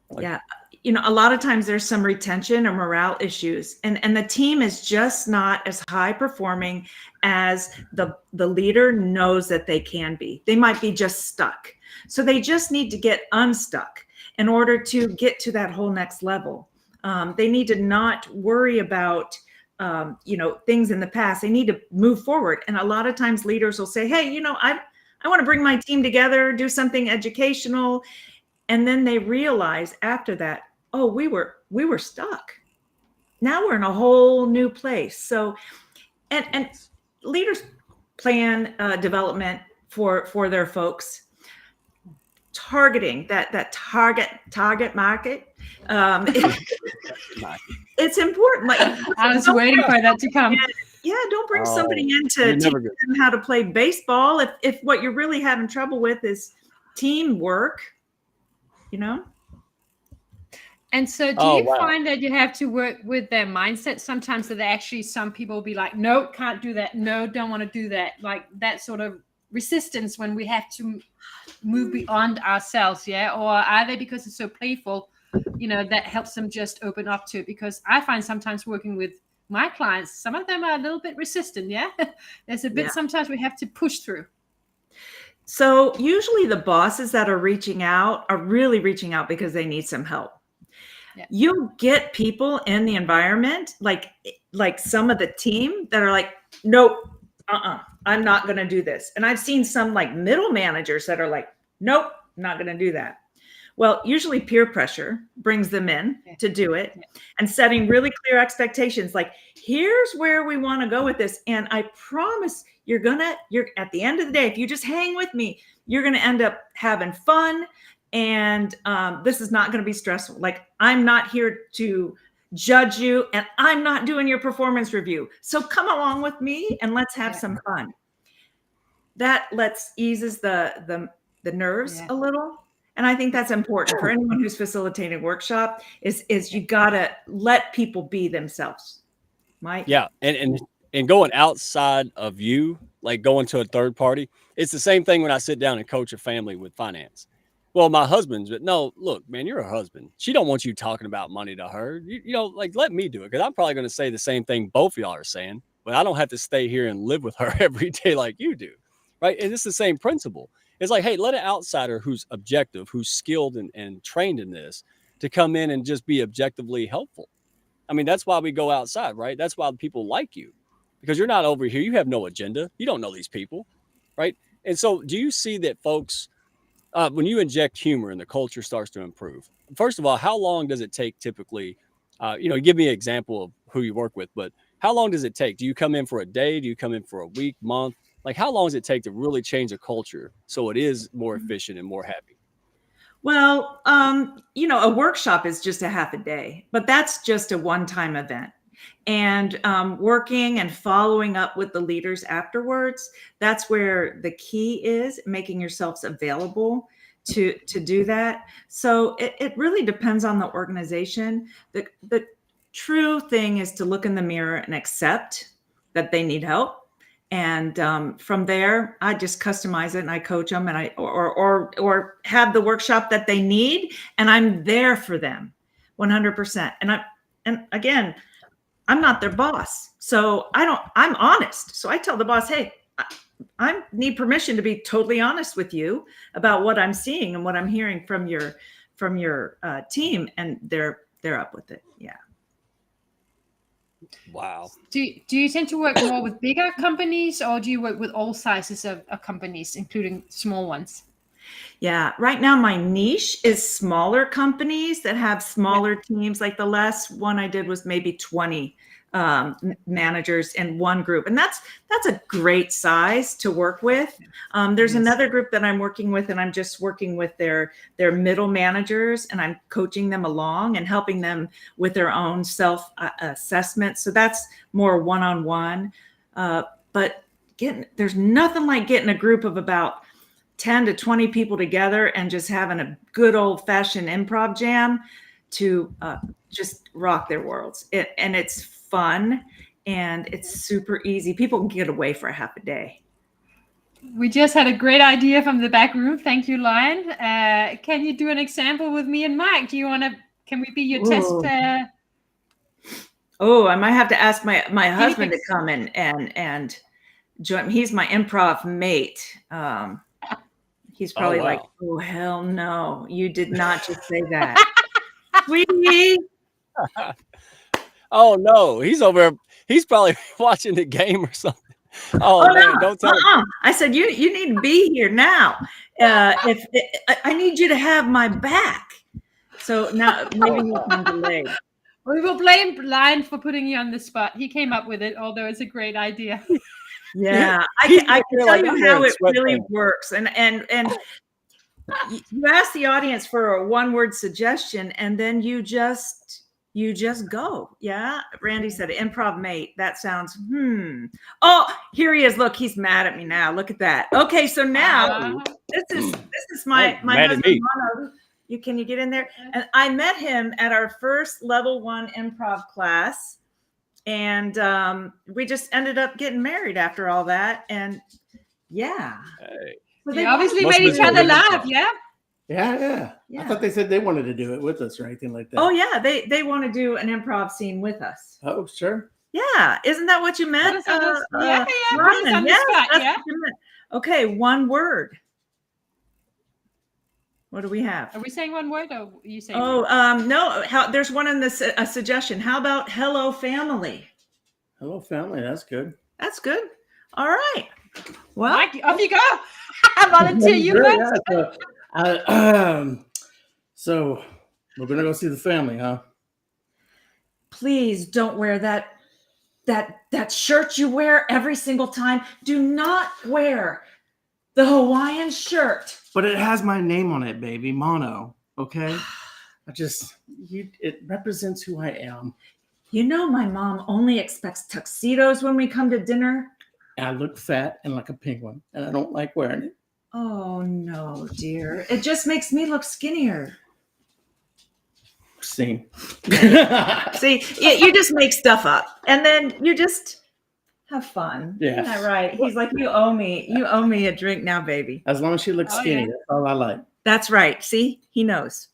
Like, yeah. You know, a lot of times there's some retention or morale issues, and the team is just not as high performing as the leader knows that they can be. They might be just stuck. So they just need to get unstuck in order to get to that whole next level. They need to not worry about, things in the past. They need to move forward. And a lot of times leaders will say, hey, you know, I want to bring my team together, do something educational. And then they realize after that, oh, we were stuck. Now we're in a whole new place. So, and leaders plan development for their folks, targeting that target market. It's important. Like, I was waiting for that to come. Yeah, don't bring somebody in to teach them how to play baseball if what you're really having trouble with is teamwork, you know? And so do you find that you have to work with their mindset sometimes, that actually some people will be like, no, can't do that. No, don't want to do that. Like that sort of resistance when we have to move beyond ourselves. Yeah. Or are they, because it's so playful, you know, that helps them just open up to it? Because I find sometimes working with my clients, some of them are a little bit resistant. Yeah. There's a bit, sometimes we have to push through. So usually the bosses that are reaching out are really reaching out because they need some help. Yeah. You get people in the environment, like some of the team that are like, nope, I'm not going to do this. And I've seen some like middle managers that are like, nope, not going to do that. Well, usually peer pressure brings them in to do it, and setting really clear expectations. Like, here's where we want to go with this. And I promise you're at the end of the day, if you just hang with me, you're going to end up having fun. And this is not going to be stressful. Like, I'm not here to judge you, and I'm not doing your performance review. So come along with me and let's have some fun. That eases the nerves a little. And I think that's important for anyone who's facilitating a workshop is you got to let people be themselves. Mike? Yeah. And going outside of you, like going to a third party, it's the same thing when I sit down and coach a family with finance. Well, my husband's, but no, look, man, you're a husband. She don't want you talking about money to her. You know, like, let me do it, because I'm probably going to say the same thing both of y'all are saying, but I don't have to stay here and live with her every day like you do, right? And it's the same principle. It's like, hey, let an outsider who's objective, who's skilled and trained in this, to come in and just be objectively helpful. I mean, that's why we go outside, right? That's why people like you, because you're not over here. You have no agenda. You don't know these people, right? And so do you see that folks when you inject humor and the culture starts to improve, first of all, how long does it take typically? Give me an example of who you work with, but how long does it take? Do you come in for a day? Do you come in for a week, month? Like, how long does it take to really change a culture so it is more efficient and more happy? Well, a workshop is just a half a day, but that's just a one-time event. And working and following up with the leaders afterwards, that's where the key is, making yourselves available to do that. So it really depends on the organization. The true thing is to look in the mirror and accept that they need help. And from there, I just customize it and I coach them, and or have the workshop that they need, and I'm there for them 100%. And again, I'm not their boss, so I'm honest. So I tell the boss, hey, I need permission to be totally honest with you about what I'm seeing and what I'm hearing from your team, and they're up with it. Yeah. Wow. Do you tend to work more with bigger companies, or do you work with all sizes of companies, including small ones? Yeah. Right now, my niche is smaller companies that have smaller teams. Like the last one I did was maybe 20 managers in one group. And that's a great size to work with. There's another group that I'm working with, and I'm just working with their middle managers, and I'm coaching them along and helping them with their own self assessment. So that's more one-on-one. But there's nothing like getting a group of about 10 to 20 people together and just having a good old fashioned improv jam to just rock their worlds. And it's fun and it's super easy. People can get away for a half a day. We just had a great idea from the back room. Thank you, Lion. Can you do an example with me and Mike? Can we be your test? I might have to ask my husband to come and join. He's my improv mate. He's probably like, oh, hell no. You did not just say that. Sweetie. Oh, no. He's over there. He's probably watching the game or something. Oh man, no. Don't tell him. I said, you need to be here now. I need you to have my back. So now maybe you can delay. We will blame Lion for putting you on the spot. He came up with it, although it's a great idea. Yeah, I can tell you how it really works. And you ask the audience for a one-word suggestion, and then you just go. Yeah. Randy said improv mate. That sounds, Oh, here he is. Look, he's mad at me now. Look at that. Okay. So now this is my husband, Mono. Can you get in there? And I met him at our first level 1 improv class. And we just ended up getting married after all that. And yeah. Hey. So they obviously made each other laugh, yeah? Yeah. I thought they said they wanted to do it with us or anything like that. Oh, yeah. They want to do an improv scene with us. Oh, sure. Yeah. Isn't that what you meant? Yeah. Okay, one word. What do we have? Are we saying one word, or are you saying? No. There's one in this a suggestion. How about hello family? Hello family. That's good. That's good. All right. Well, Mike, off you go. I volunteer you first. So we're gonna go see the family, huh? Please don't wear that shirt you wear every single time. Do not wear the Hawaiian shirt. But it has my name on it, baby. Mono. Okay. It represents who I am. You know, my mom only expects tuxedos when we come to dinner. I look fat and like a penguin, and I don't like wearing it. Oh, no, dear. It just makes me look skinnier. See, you just make stuff up, and then you just have fun. Yeah. Isn't that right? He's like, you owe me a drink now, baby. As long as she looks skinny, that's all I like. That's right. See, he knows.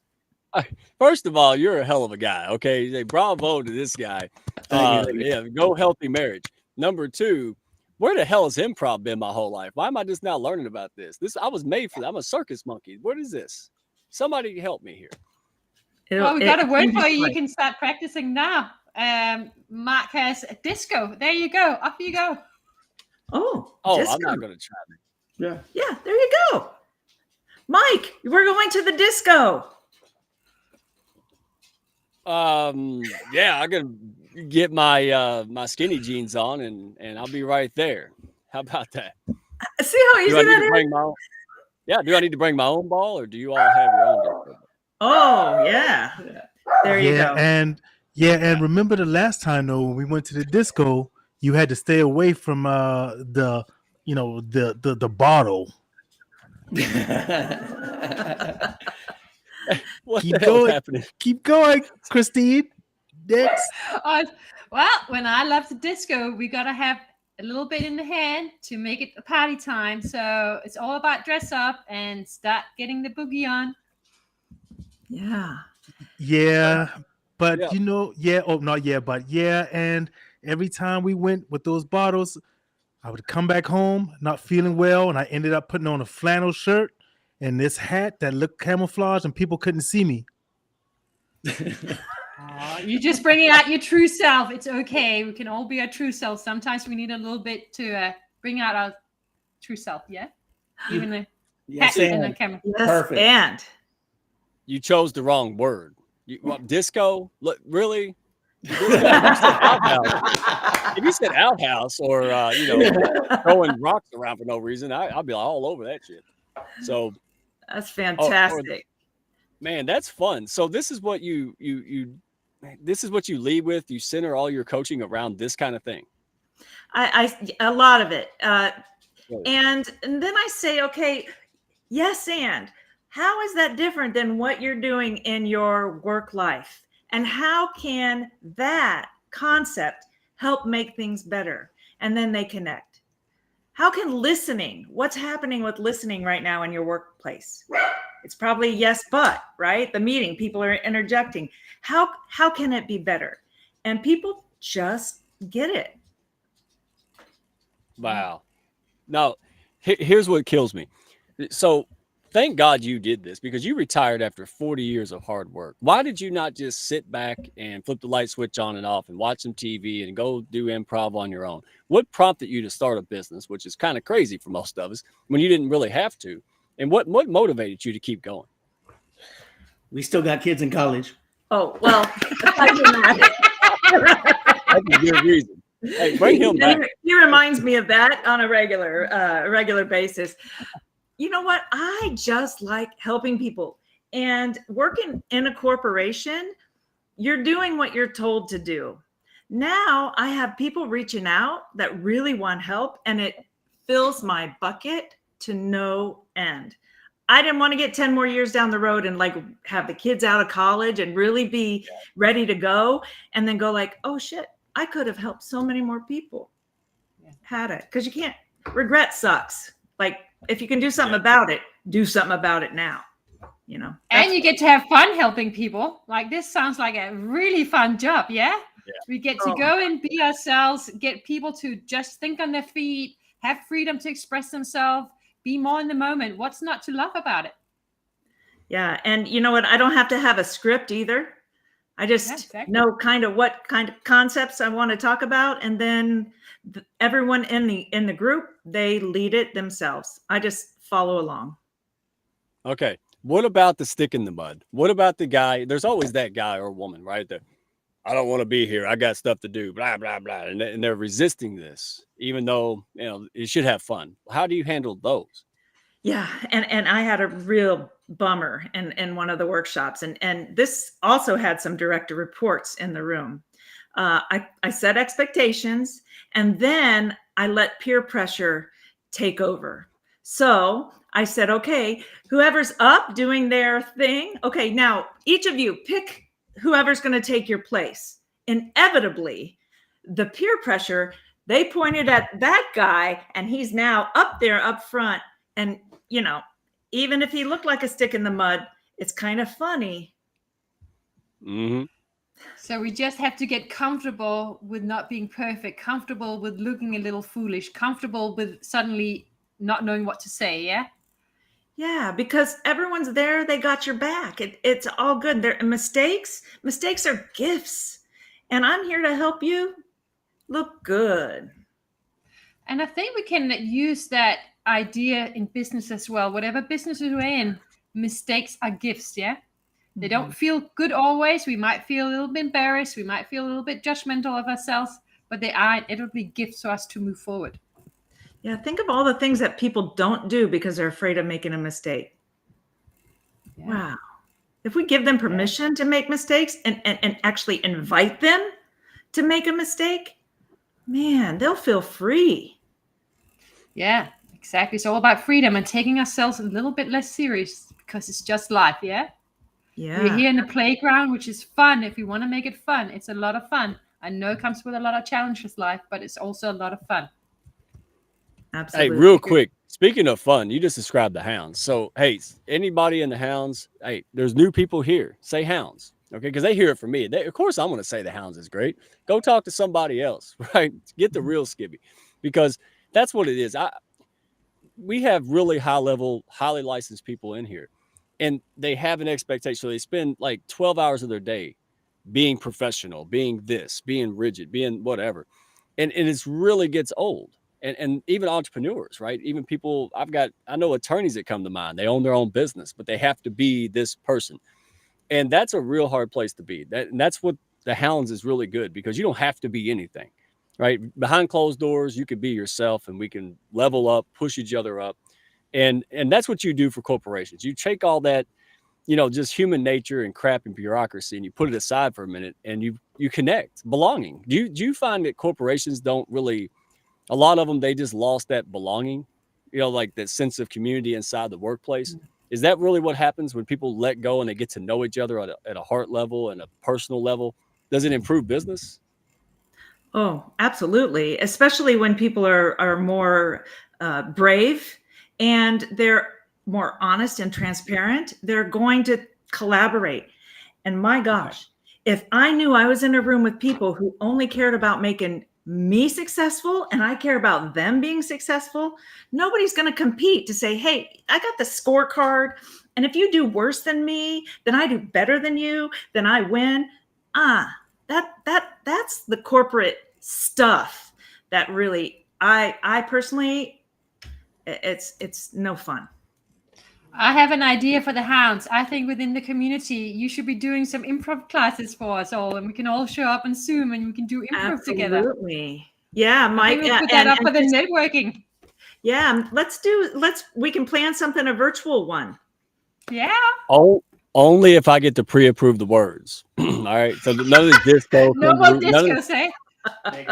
First of all, you're a hell of a guy. Okay, say bravo to this guy. Go healthy marriage. Number 2, where the hell has improv been my whole life? Why am I just now learning about this? I was made for that. I'm a circus monkey. What is this? Somebody help me here. We got a word for you. You can start practicing now. Mark has a disco. There you go. Off you go. Oh, I'm not going to try that. Yeah. There you go. Mike, we're going to the disco. Yeah, I gotta get my my skinny jeans on and I'll be right there. How about that? See how easy Do I need that to is? bring my own? Yeah, do I need to bring my own ball or do you all have your own disco ball? Oh, yeah. There you go. And remember the last time though when we went to the disco, you had to stay away from the bottle. What Keep the hell is going. happening? Keep going, Christine. Next. Well, when I love the disco, we gotta have a little bit in the hand to make it a party time. So it's all about dress up and start getting the boogie on. Yeah. Yeah, but Yeah. but and every time we went with those bottles, I would come back home not feeling well, and I ended up putting on a flannel shirt and this hat that looked camouflage, and people couldn't see me. You're just bringing out your true self. It's okay. We can all be our true self. Sometimes we need a little bit to bring out our true self. Yeah, even the hat and the camera. Yes, Perfect. And You chose the wrong word. Disco? Look, really? If you said outhouse or throwing rocks around for no reason, I'll be all over that shit. So that's fantastic. Man, that's fun. So this is what you lead with. You center all your coaching around this kind of thing. I a lot of it. And then I say, okay, yes, and how is that different than what you're doing in your work life? And how can that concept help make things better? And then they connect. How can listening, what's happening with listening right now in your workplace? It's probably yes, but, right? The meeting, people are interjecting. How can it be better? And people just get it. Wow. Now, here's what kills me. So thank God you did this because you retired after 40 years of hard work. Why did you not just sit back and flip the light switch on and off and watch some TV and go do improv on your own? What prompted you to start a business, which is kind of crazy for most of us, when you didn't really have to? And what motivated you to keep going? We still got kids in college. Oh, well, that's a good reason. Hey, bring him back. He reminds me of that on a regular basis. You know what? I just like helping people. And working in a corporation, you're doing what you're told to do. Now I have people reaching out that really want help, and it fills my bucket to no end. I didn't want to get 10 more years down the road and like have the kids out of college and really be ready to go and then go like, oh shit, I could have helped so many more people. Had it. Because you can't, regret sucks. Like if you can do something about it, do something about it now. And you get to have fun helping people. Like this sounds like a really fun job. Yeah. We get to go and be ourselves, get people to just think on their feet, have freedom to express themselves, be more in the moment. What's not to love about it? Yeah. And you know what? I don't have to have a script either. I just know kind of what kind of concepts I want to talk about. And then everyone in the group, they lead it themselves. I just follow along. Okay. What about the stick in the mud? What about the guy? There's always that guy or woman, right? I don't want to be here. I got stuff to do, blah, blah, blah. And they're resisting this, even though, you should have fun. How do you handle those? Yeah. And I had a real bummer in one of the workshops. And this also had some director reports in the room. I set expectations, and then I let peer pressure take over. So I said, okay, whoever's up doing their thing. Okay, now each of you pick whoever's going to take your place. Inevitably, the peer pressure, they pointed at that guy, and he's now up there up front. And, even if he looked like a stick in the mud, it's kind of funny. Mm-hmm. So we just have to get comfortable with not being perfect, comfortable with looking a little foolish, comfortable with suddenly not knowing what to say. Yeah. Yeah, because everyone's there. They got your back. It's all good. They're mistakes are gifts. And I'm here to help you look good. And I think we can use that idea in business as well. Whatever business we're in, mistakes are gifts. Yeah. They don't feel good always. We might feel a little bit embarrassed. We might feel a little bit judgmental of ourselves, but they are inevitably gifts to us to move forward. Yeah, think of all the things that people don't do because they're afraid of making a mistake. Yeah. Wow. If we give them permission to make mistakes and actually invite them to make a mistake, man, they'll feel free. Yeah, exactly. It's all about freedom and taking ourselves a little bit less serious because it's just life. Yeah. Yeah. We're here in the playground, which is fun. If you want to make it fun, it's a lot of fun. I know it comes with a lot of challenges, life, but it's also a lot of fun. Absolutely. Hey, real quick, speaking of fun, you just described the hounds. So, hey, anybody in the hounds, hey, there's new people here. Say hounds, okay? Because they hear it from me. Of course, I'm going to say the hounds is great. Go talk to somebody else, right? Get the real skibby, because that's what it is. We have really high level, highly licensed people in here, and they have an expectation. So they spend like 12 hours of their day being professional, being this, being rigid, being whatever. And it really gets old. And even entrepreneurs, right? Even people, I know attorneys that come to mind. They own their own business, but they have to be this person. And that's a real hard place to be. And that's what the hounds is really good, because you don't have to be anything, right? Behind closed doors, you can be yourself, and we can level up, push each other up. And that's what you do for corporations. You take all that, just human nature and crap and bureaucracy, and you put it aside for a minute, and you connect. Belonging. Do you find that corporations don't really, a lot of them, they just lost that belonging, like that sense of community inside the workplace? Is that really what happens when people let go and they get to know each other at a heart level and a personal level? Does it improve business? Oh, absolutely. Especially when people are more brave and they're more honest and transparent, they're going to collaborate. And my gosh, if I knew I was in a room with people who only cared about making me successful and I care about them being successful, nobody's going to compete to say, hey, I got the scorecard, and if you do worse than me, then I do better than you, then I win. That's the corporate stuff that really, I personally, it's no fun. I have an idea for the hounds. I think within the community, you should be doing some improv classes for us all, and we can all show up on Zoom and we can do improv together. Absolutely. Yeah, Mike. We'll put that up for the networking. Yeah, we can plan something, a virtual one. Yeah. Oh, only if I get to pre-approve the words. All right. So none of this disco. No more disco, say.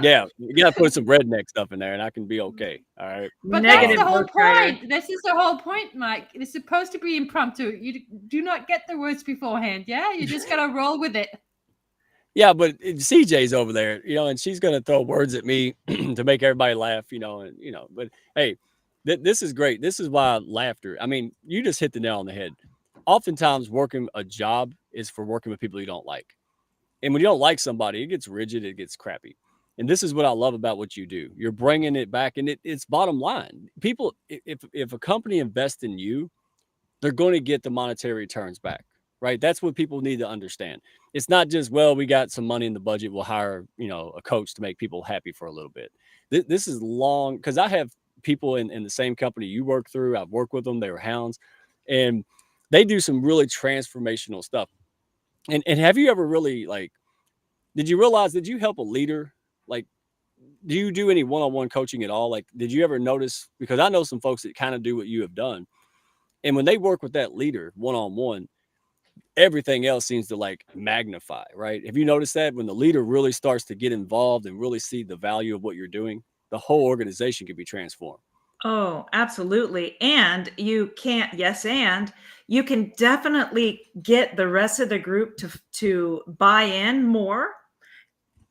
Yeah, you gotta put some redneck stuff in there, and I can be okay. All right. But that's the whole point. This is the whole point, Mike. It's supposed to be impromptu. You do not get the words beforehand. Yeah, you just gotta roll with it. Yeah, but CJ's over there, and she's gonna throw words at me to make everybody laugh, But hey, this is great. This is why laughter. I mean, you just hit the nail on the head. Oftentimes, working a job is for working with people you don't like. And when you don't like somebody, it gets rigid, it gets crappy. And this is what I love about what you do. You're bringing it back, and it's bottom line. People, if a company invests in you, they're going to get the monetary returns back, right? That's what people need to understand. It's not just, well, we got some money in the budget, we'll hire, a coach to make people happy for a little bit. This is long, because I have people in the same company you work through. I've worked with them. They were hounds, and they do some really transformational stuff. And have you ever really, did you realize, did you help a leader? Do you do any one-on-one coaching at all? Did you ever notice, because I know some folks that kind of do what you have done, and when they work with that leader one-on-one, everything else seems to magnify, right? Have you noticed that when the leader really starts to get involved and really see the value of what you're doing, the whole organization can be transformed? Oh, absolutely. And you can definitely get the rest of the group to buy in more.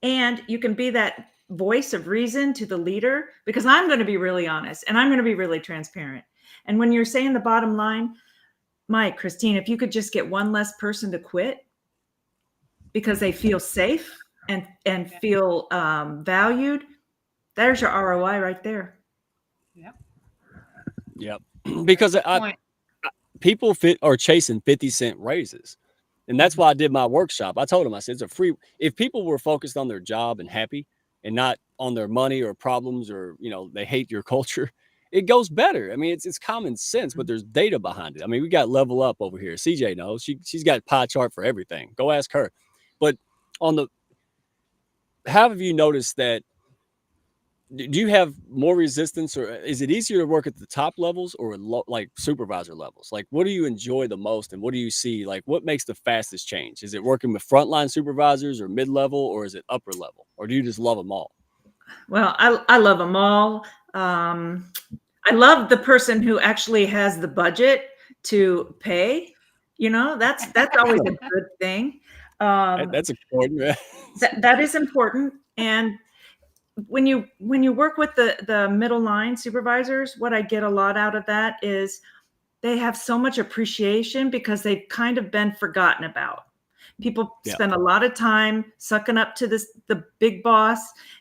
And you can be that voice of reason to the leader, because I'm going to be really honest and I'm going to be really transparent. And when you're saying the bottom line, Mike, Christine, if you could just get one less person to quit because they feel safe and feel valued, there's your ROI right there. Yep. Because people are chasing 50-cent raises. And that's why I did my workshop. I told them, I said, it's a free, if people were focused on their job and happy and not on their money or problems or, they hate your culture, it goes better. I mean, it's common sense, but there's data behind it. I mean, we got Level Up over here. CJ knows. She's got a pie chart for everything. Go ask her. But how have you noticed that? Do you have more resistance, or is it easier to work at the top levels or like supervisor levels? Like, what do you enjoy the most, and what do you see? Like, what makes the fastest change? Is it working with frontline supervisors or mid-level, or is it upper level, or do you just love them all? Well, I love them all. I love the person who actually has the budget to pay. That's always a good thing. That's important. That is important. And when you work with the middle line supervisors, what I get a lot out of that is they have so much appreciation because they've kind of been forgotten about. People spend a lot of time sucking up to the big boss,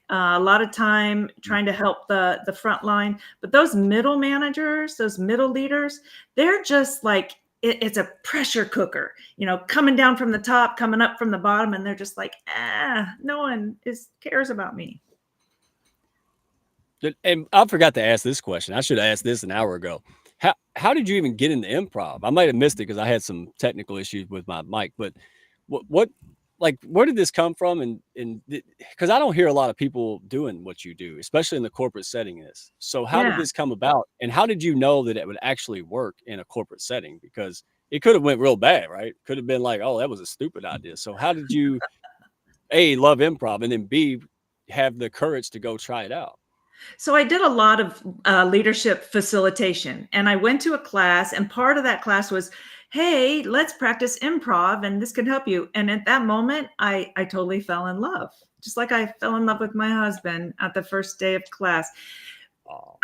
a lot of time trying to help the front line. But those middle managers, those middle leaders, they're just like, it's a pressure cooker, coming down from the top, coming up from the bottom. And they're just like, no one cares about me. And I forgot to ask this question. I should have asked this an hour ago. How did you even get into improv? I might have missed it because I had some technical issues with my mic, but what where did this come from? And because I don't hear a lot of people doing what you do, especially in the corporate setting is. So how did this come about? And how did you know that it would actually work in a corporate setting? Because it could have went real bad, right? Could have been like, oh, that was a stupid idea. So how did you A, love improv, and then B, have the courage to go try it out? So I did a lot of leadership facilitation, and I went to a class, and part of that class was, hey, let's practice improv, and this can help you. And at that moment, I totally fell in love, just like I fell in love with my husband at the first day of class.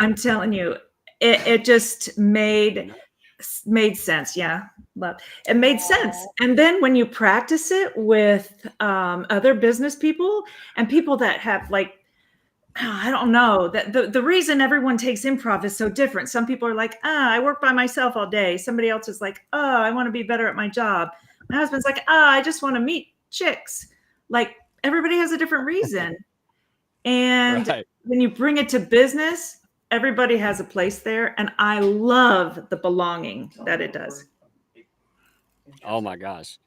I'm telling you, it just made sense. Yeah, love. It made sense. And then when you practice it with other business people and people that have I don't know, that the reason everyone takes improv is so different. Some people are like, I work by myself all day. Somebody else is like, I want to be better at my job. My husband's like, I just want to meet chicks. Like, everybody has a different reason. And when you bring it to business, everybody has a place there. And I love the belonging that it does. Oh my gosh.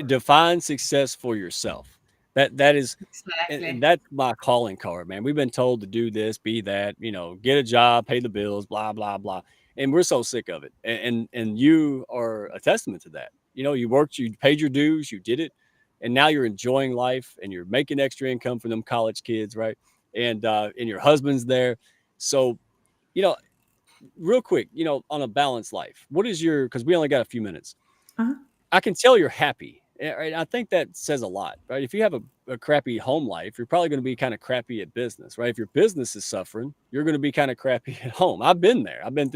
Define success for yourself. That is, and that's my calling card, man. We've been told to do this, be that, get a job, pay the bills, blah, blah, blah. And we're so sick of it. And you are a testament to that. You worked, you paid your dues, you did it. And now you're enjoying life and you're making extra income for them college kids, right? And your husband's there. So, real quick, on a balanced life, what is because we only got a few minutes. I can tell you're happy. Right? I think that says a lot, right? If you have a crappy home life, you're probably going to be kind of crappy at business, right? If your business is suffering, you're going to be kind of crappy at home. I've been there. I ain't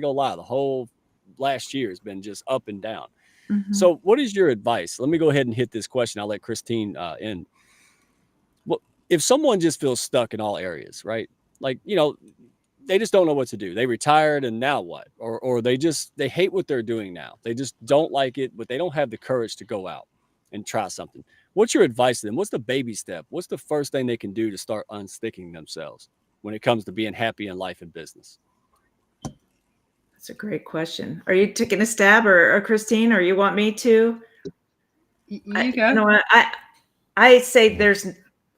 gonna lie. The whole last year has been just up and down. Mm-hmm. So what is your advice? Let me go ahead and hit this question. I'll let Christine in. Well, if someone just feels stuck in all areas, right? Like, they just don't know what to do. They retired and now what? Or they hate what they're doing now. They just don't like it, but they don't have the courage to go out and try something. What's your advice to them? What's the baby step? What's the first thing they can do to start unsticking themselves when it comes to being happy in life and business? That's a great question. Are you taking a stab or Christine, or you want me to? You go. I say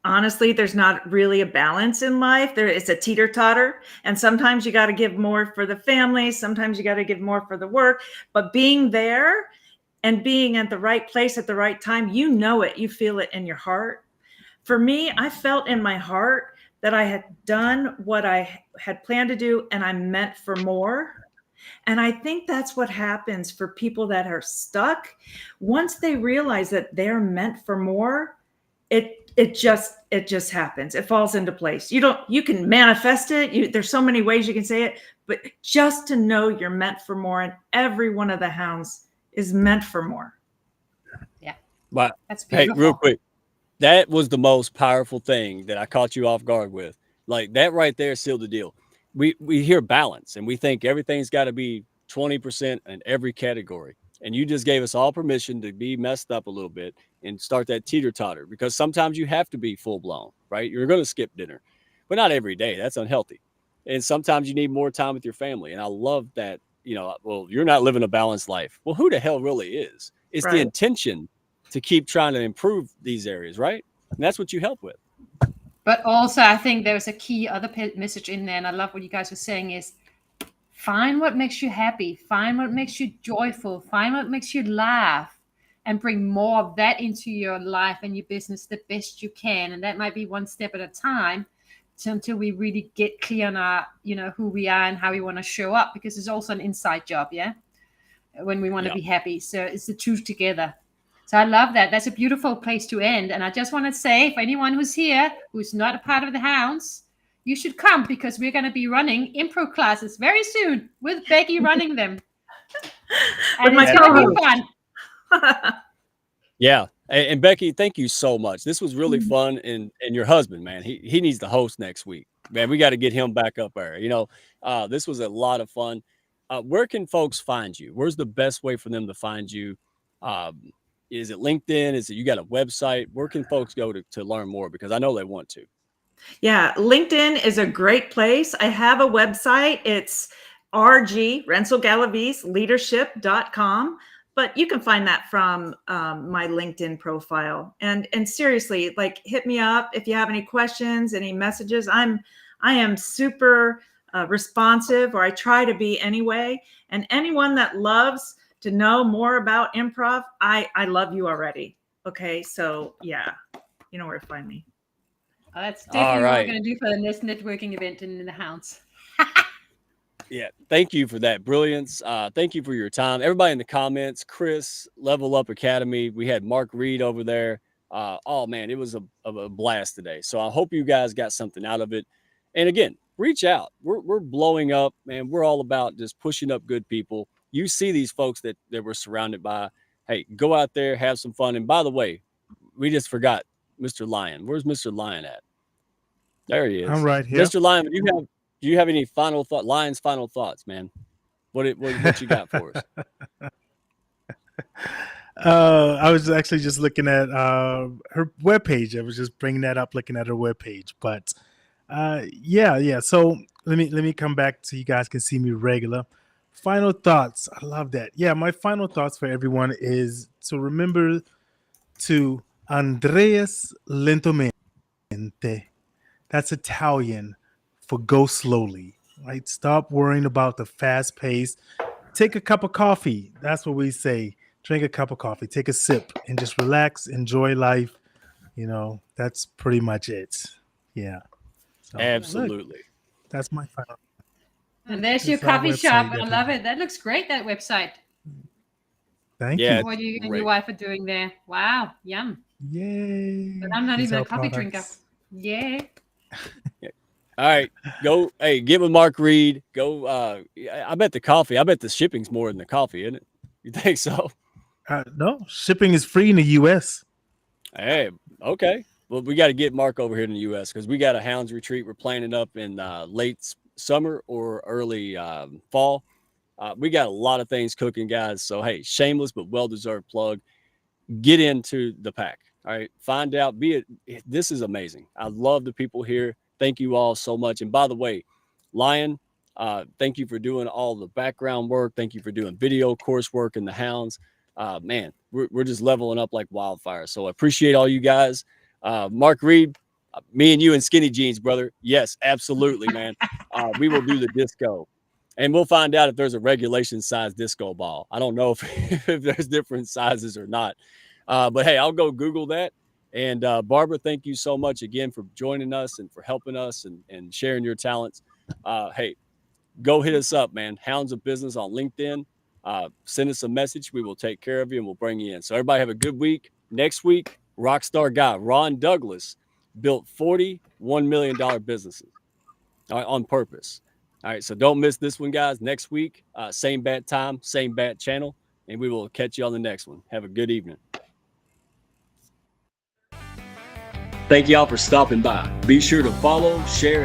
honestly, there's not really a balance in life. It's a teeter-totter. And sometimes you got to give more for the family. Sometimes you got to give more for the work. But being there and being at the right place at the right time, it. You feel it in your heart. For me, I felt in my heart that I had done what I had planned to do, and I meant for more. And I think that's what happens for people that are stuck. Once they realize that they're meant for more, it just happens. It falls into place. You can manifest it. There's so many ways you can say it, but just to know you're meant for more, and every one of the hounds is meant for more. Yeah. But that's beautiful. Hey, real quick, that was the most powerful thing that I caught you off guard with. Like, that right there sealed the deal. We hear balance and we think everything's got to be 20% in every category. And you just gave us all permission to be messed up a little bit and start that teeter-totter, because sometimes you have to be full blown, right? You're going to skip dinner, but not every day. That's unhealthy. And sometimes you need more time with your family. And I love that, well, you're not living a balanced life. Well, who the hell really is? It's the Right. intention to keep trying to improve these areas, right? And that's what you help with. But also, I think there's a key other message in there, and I love what you guys were saying is find what makes you happy, find what makes you joyful, find what makes you laugh, and bring more of that into your life and your business the best you can. And that might be one step at a time until we really get clear on our, who we are and how we want to show up, because it's also an inside job, when we want to be happy. So it's the two together. So I love that. That's a beautiful place to end. And I just want to say, for anyone who's here, who's not a part of the Hounds, you should come, because we're going to be running improv classes very soon with Becky running them. And it's going to be fun. Yeah. And Becky, thank you so much. This was really fun. And your husband, man, he needs to host next week. Man, we got to get him back up there. This was a lot of fun. Where can folks find you? Where's the best way for them to find you? Is it LinkedIn? Is it you got a website? Where can folks go to learn more? Because I know they want to. Yeah, LinkedIn is a great place. I have a website. It's Rentzel-Galaviz leadership.com. But you can find that from my LinkedIn profile. And seriously, like, hit me up if you have any questions, any messages. I am super responsive, or I try to be anyway. And anyone that loves to know more about improv, I love you already. Okay, so yeah, you know where to find me. Oh, that's definitely what we're going to do for the next networking event in the Hounds. Yeah, thank you for that brilliance. Thank you for your time. Everybody in the comments, Chris, Level Up Academy. We had Mark Reed over there. Oh, man, it was a blast today. So I hope you guys got something out of it. And again, reach out. We're blowing up, man. We're all about just pushing up good people. You see these folks that we're surrounded by. Hey, go out there, have some fun. And by the way, we just forgot Mr. Lion. Where's Mr. Lion at? There he is. I'm right here. Mr. Lion, do you have any final thought? Lion's final thoughts, man. What you got for us? I was actually just looking at her webpage. I was just bringing that up, looking at her webpage. But yeah. So let me come back so you guys can see me regular. Final thoughts. I love that. Yeah, my final thoughts for everyone is to remember to Andreas lentamente. That's Italian for go slowly, right? Stop worrying about the fast pace. Take a cup of coffee. That's what we say. Drink a cup of coffee, take a sip, and just relax, enjoy life. That's pretty much it. Yeah. So, Absolutely. Look, that's my final. And there's your coffee shop. I love it. That looks great, that website. Thank you. What you and your wife are doing there. Wow. Yum. Yay. But I'm not even a coffee drinker. Yeah. All right. Go. Hey, get with Mark Reed. Go. I bet the shipping's more than the coffee, isn't it? You think so? No, shipping is free in the U.S. Hey, okay. Well, we got to get Mark over here in the U.S. because we got a Hounds retreat. We're planning up in late summer or early fall. We got a lot of things cooking, guys. So, hey, shameless but well-deserved plug. Get into the pack. All right. Find out. This is amazing. I love the people here. Thank you all so much. And by the way, Lion, thank you for doing all the background work. Thank you for doing video coursework in the Hounds. Man, we're just leveling up like wildfire. So I appreciate all you guys. Mark Reed, me and you in skinny jeans, brother. Yes, absolutely, man. We will do the disco. And we'll find out if there's a regulation size disco ball. I don't know if there's different sizes or not. But hey, I'll go Google that. And Barbara, thank you so much again for joining us and for helping us and sharing your talents. Hey, go hit us up, man. Hounds of Business on LinkedIn. Send us a message. We will take care of you and we'll bring you in. So everybody have a good week. Next week, rockstar guy Ron Douglas built $41 million businesses on purpose. All right, so don't miss this one, guys. Next week, same bat time, same bat channel, and we will catch you on the next one. Have a good evening. Thank y'all for stopping by. Be sure to follow, share,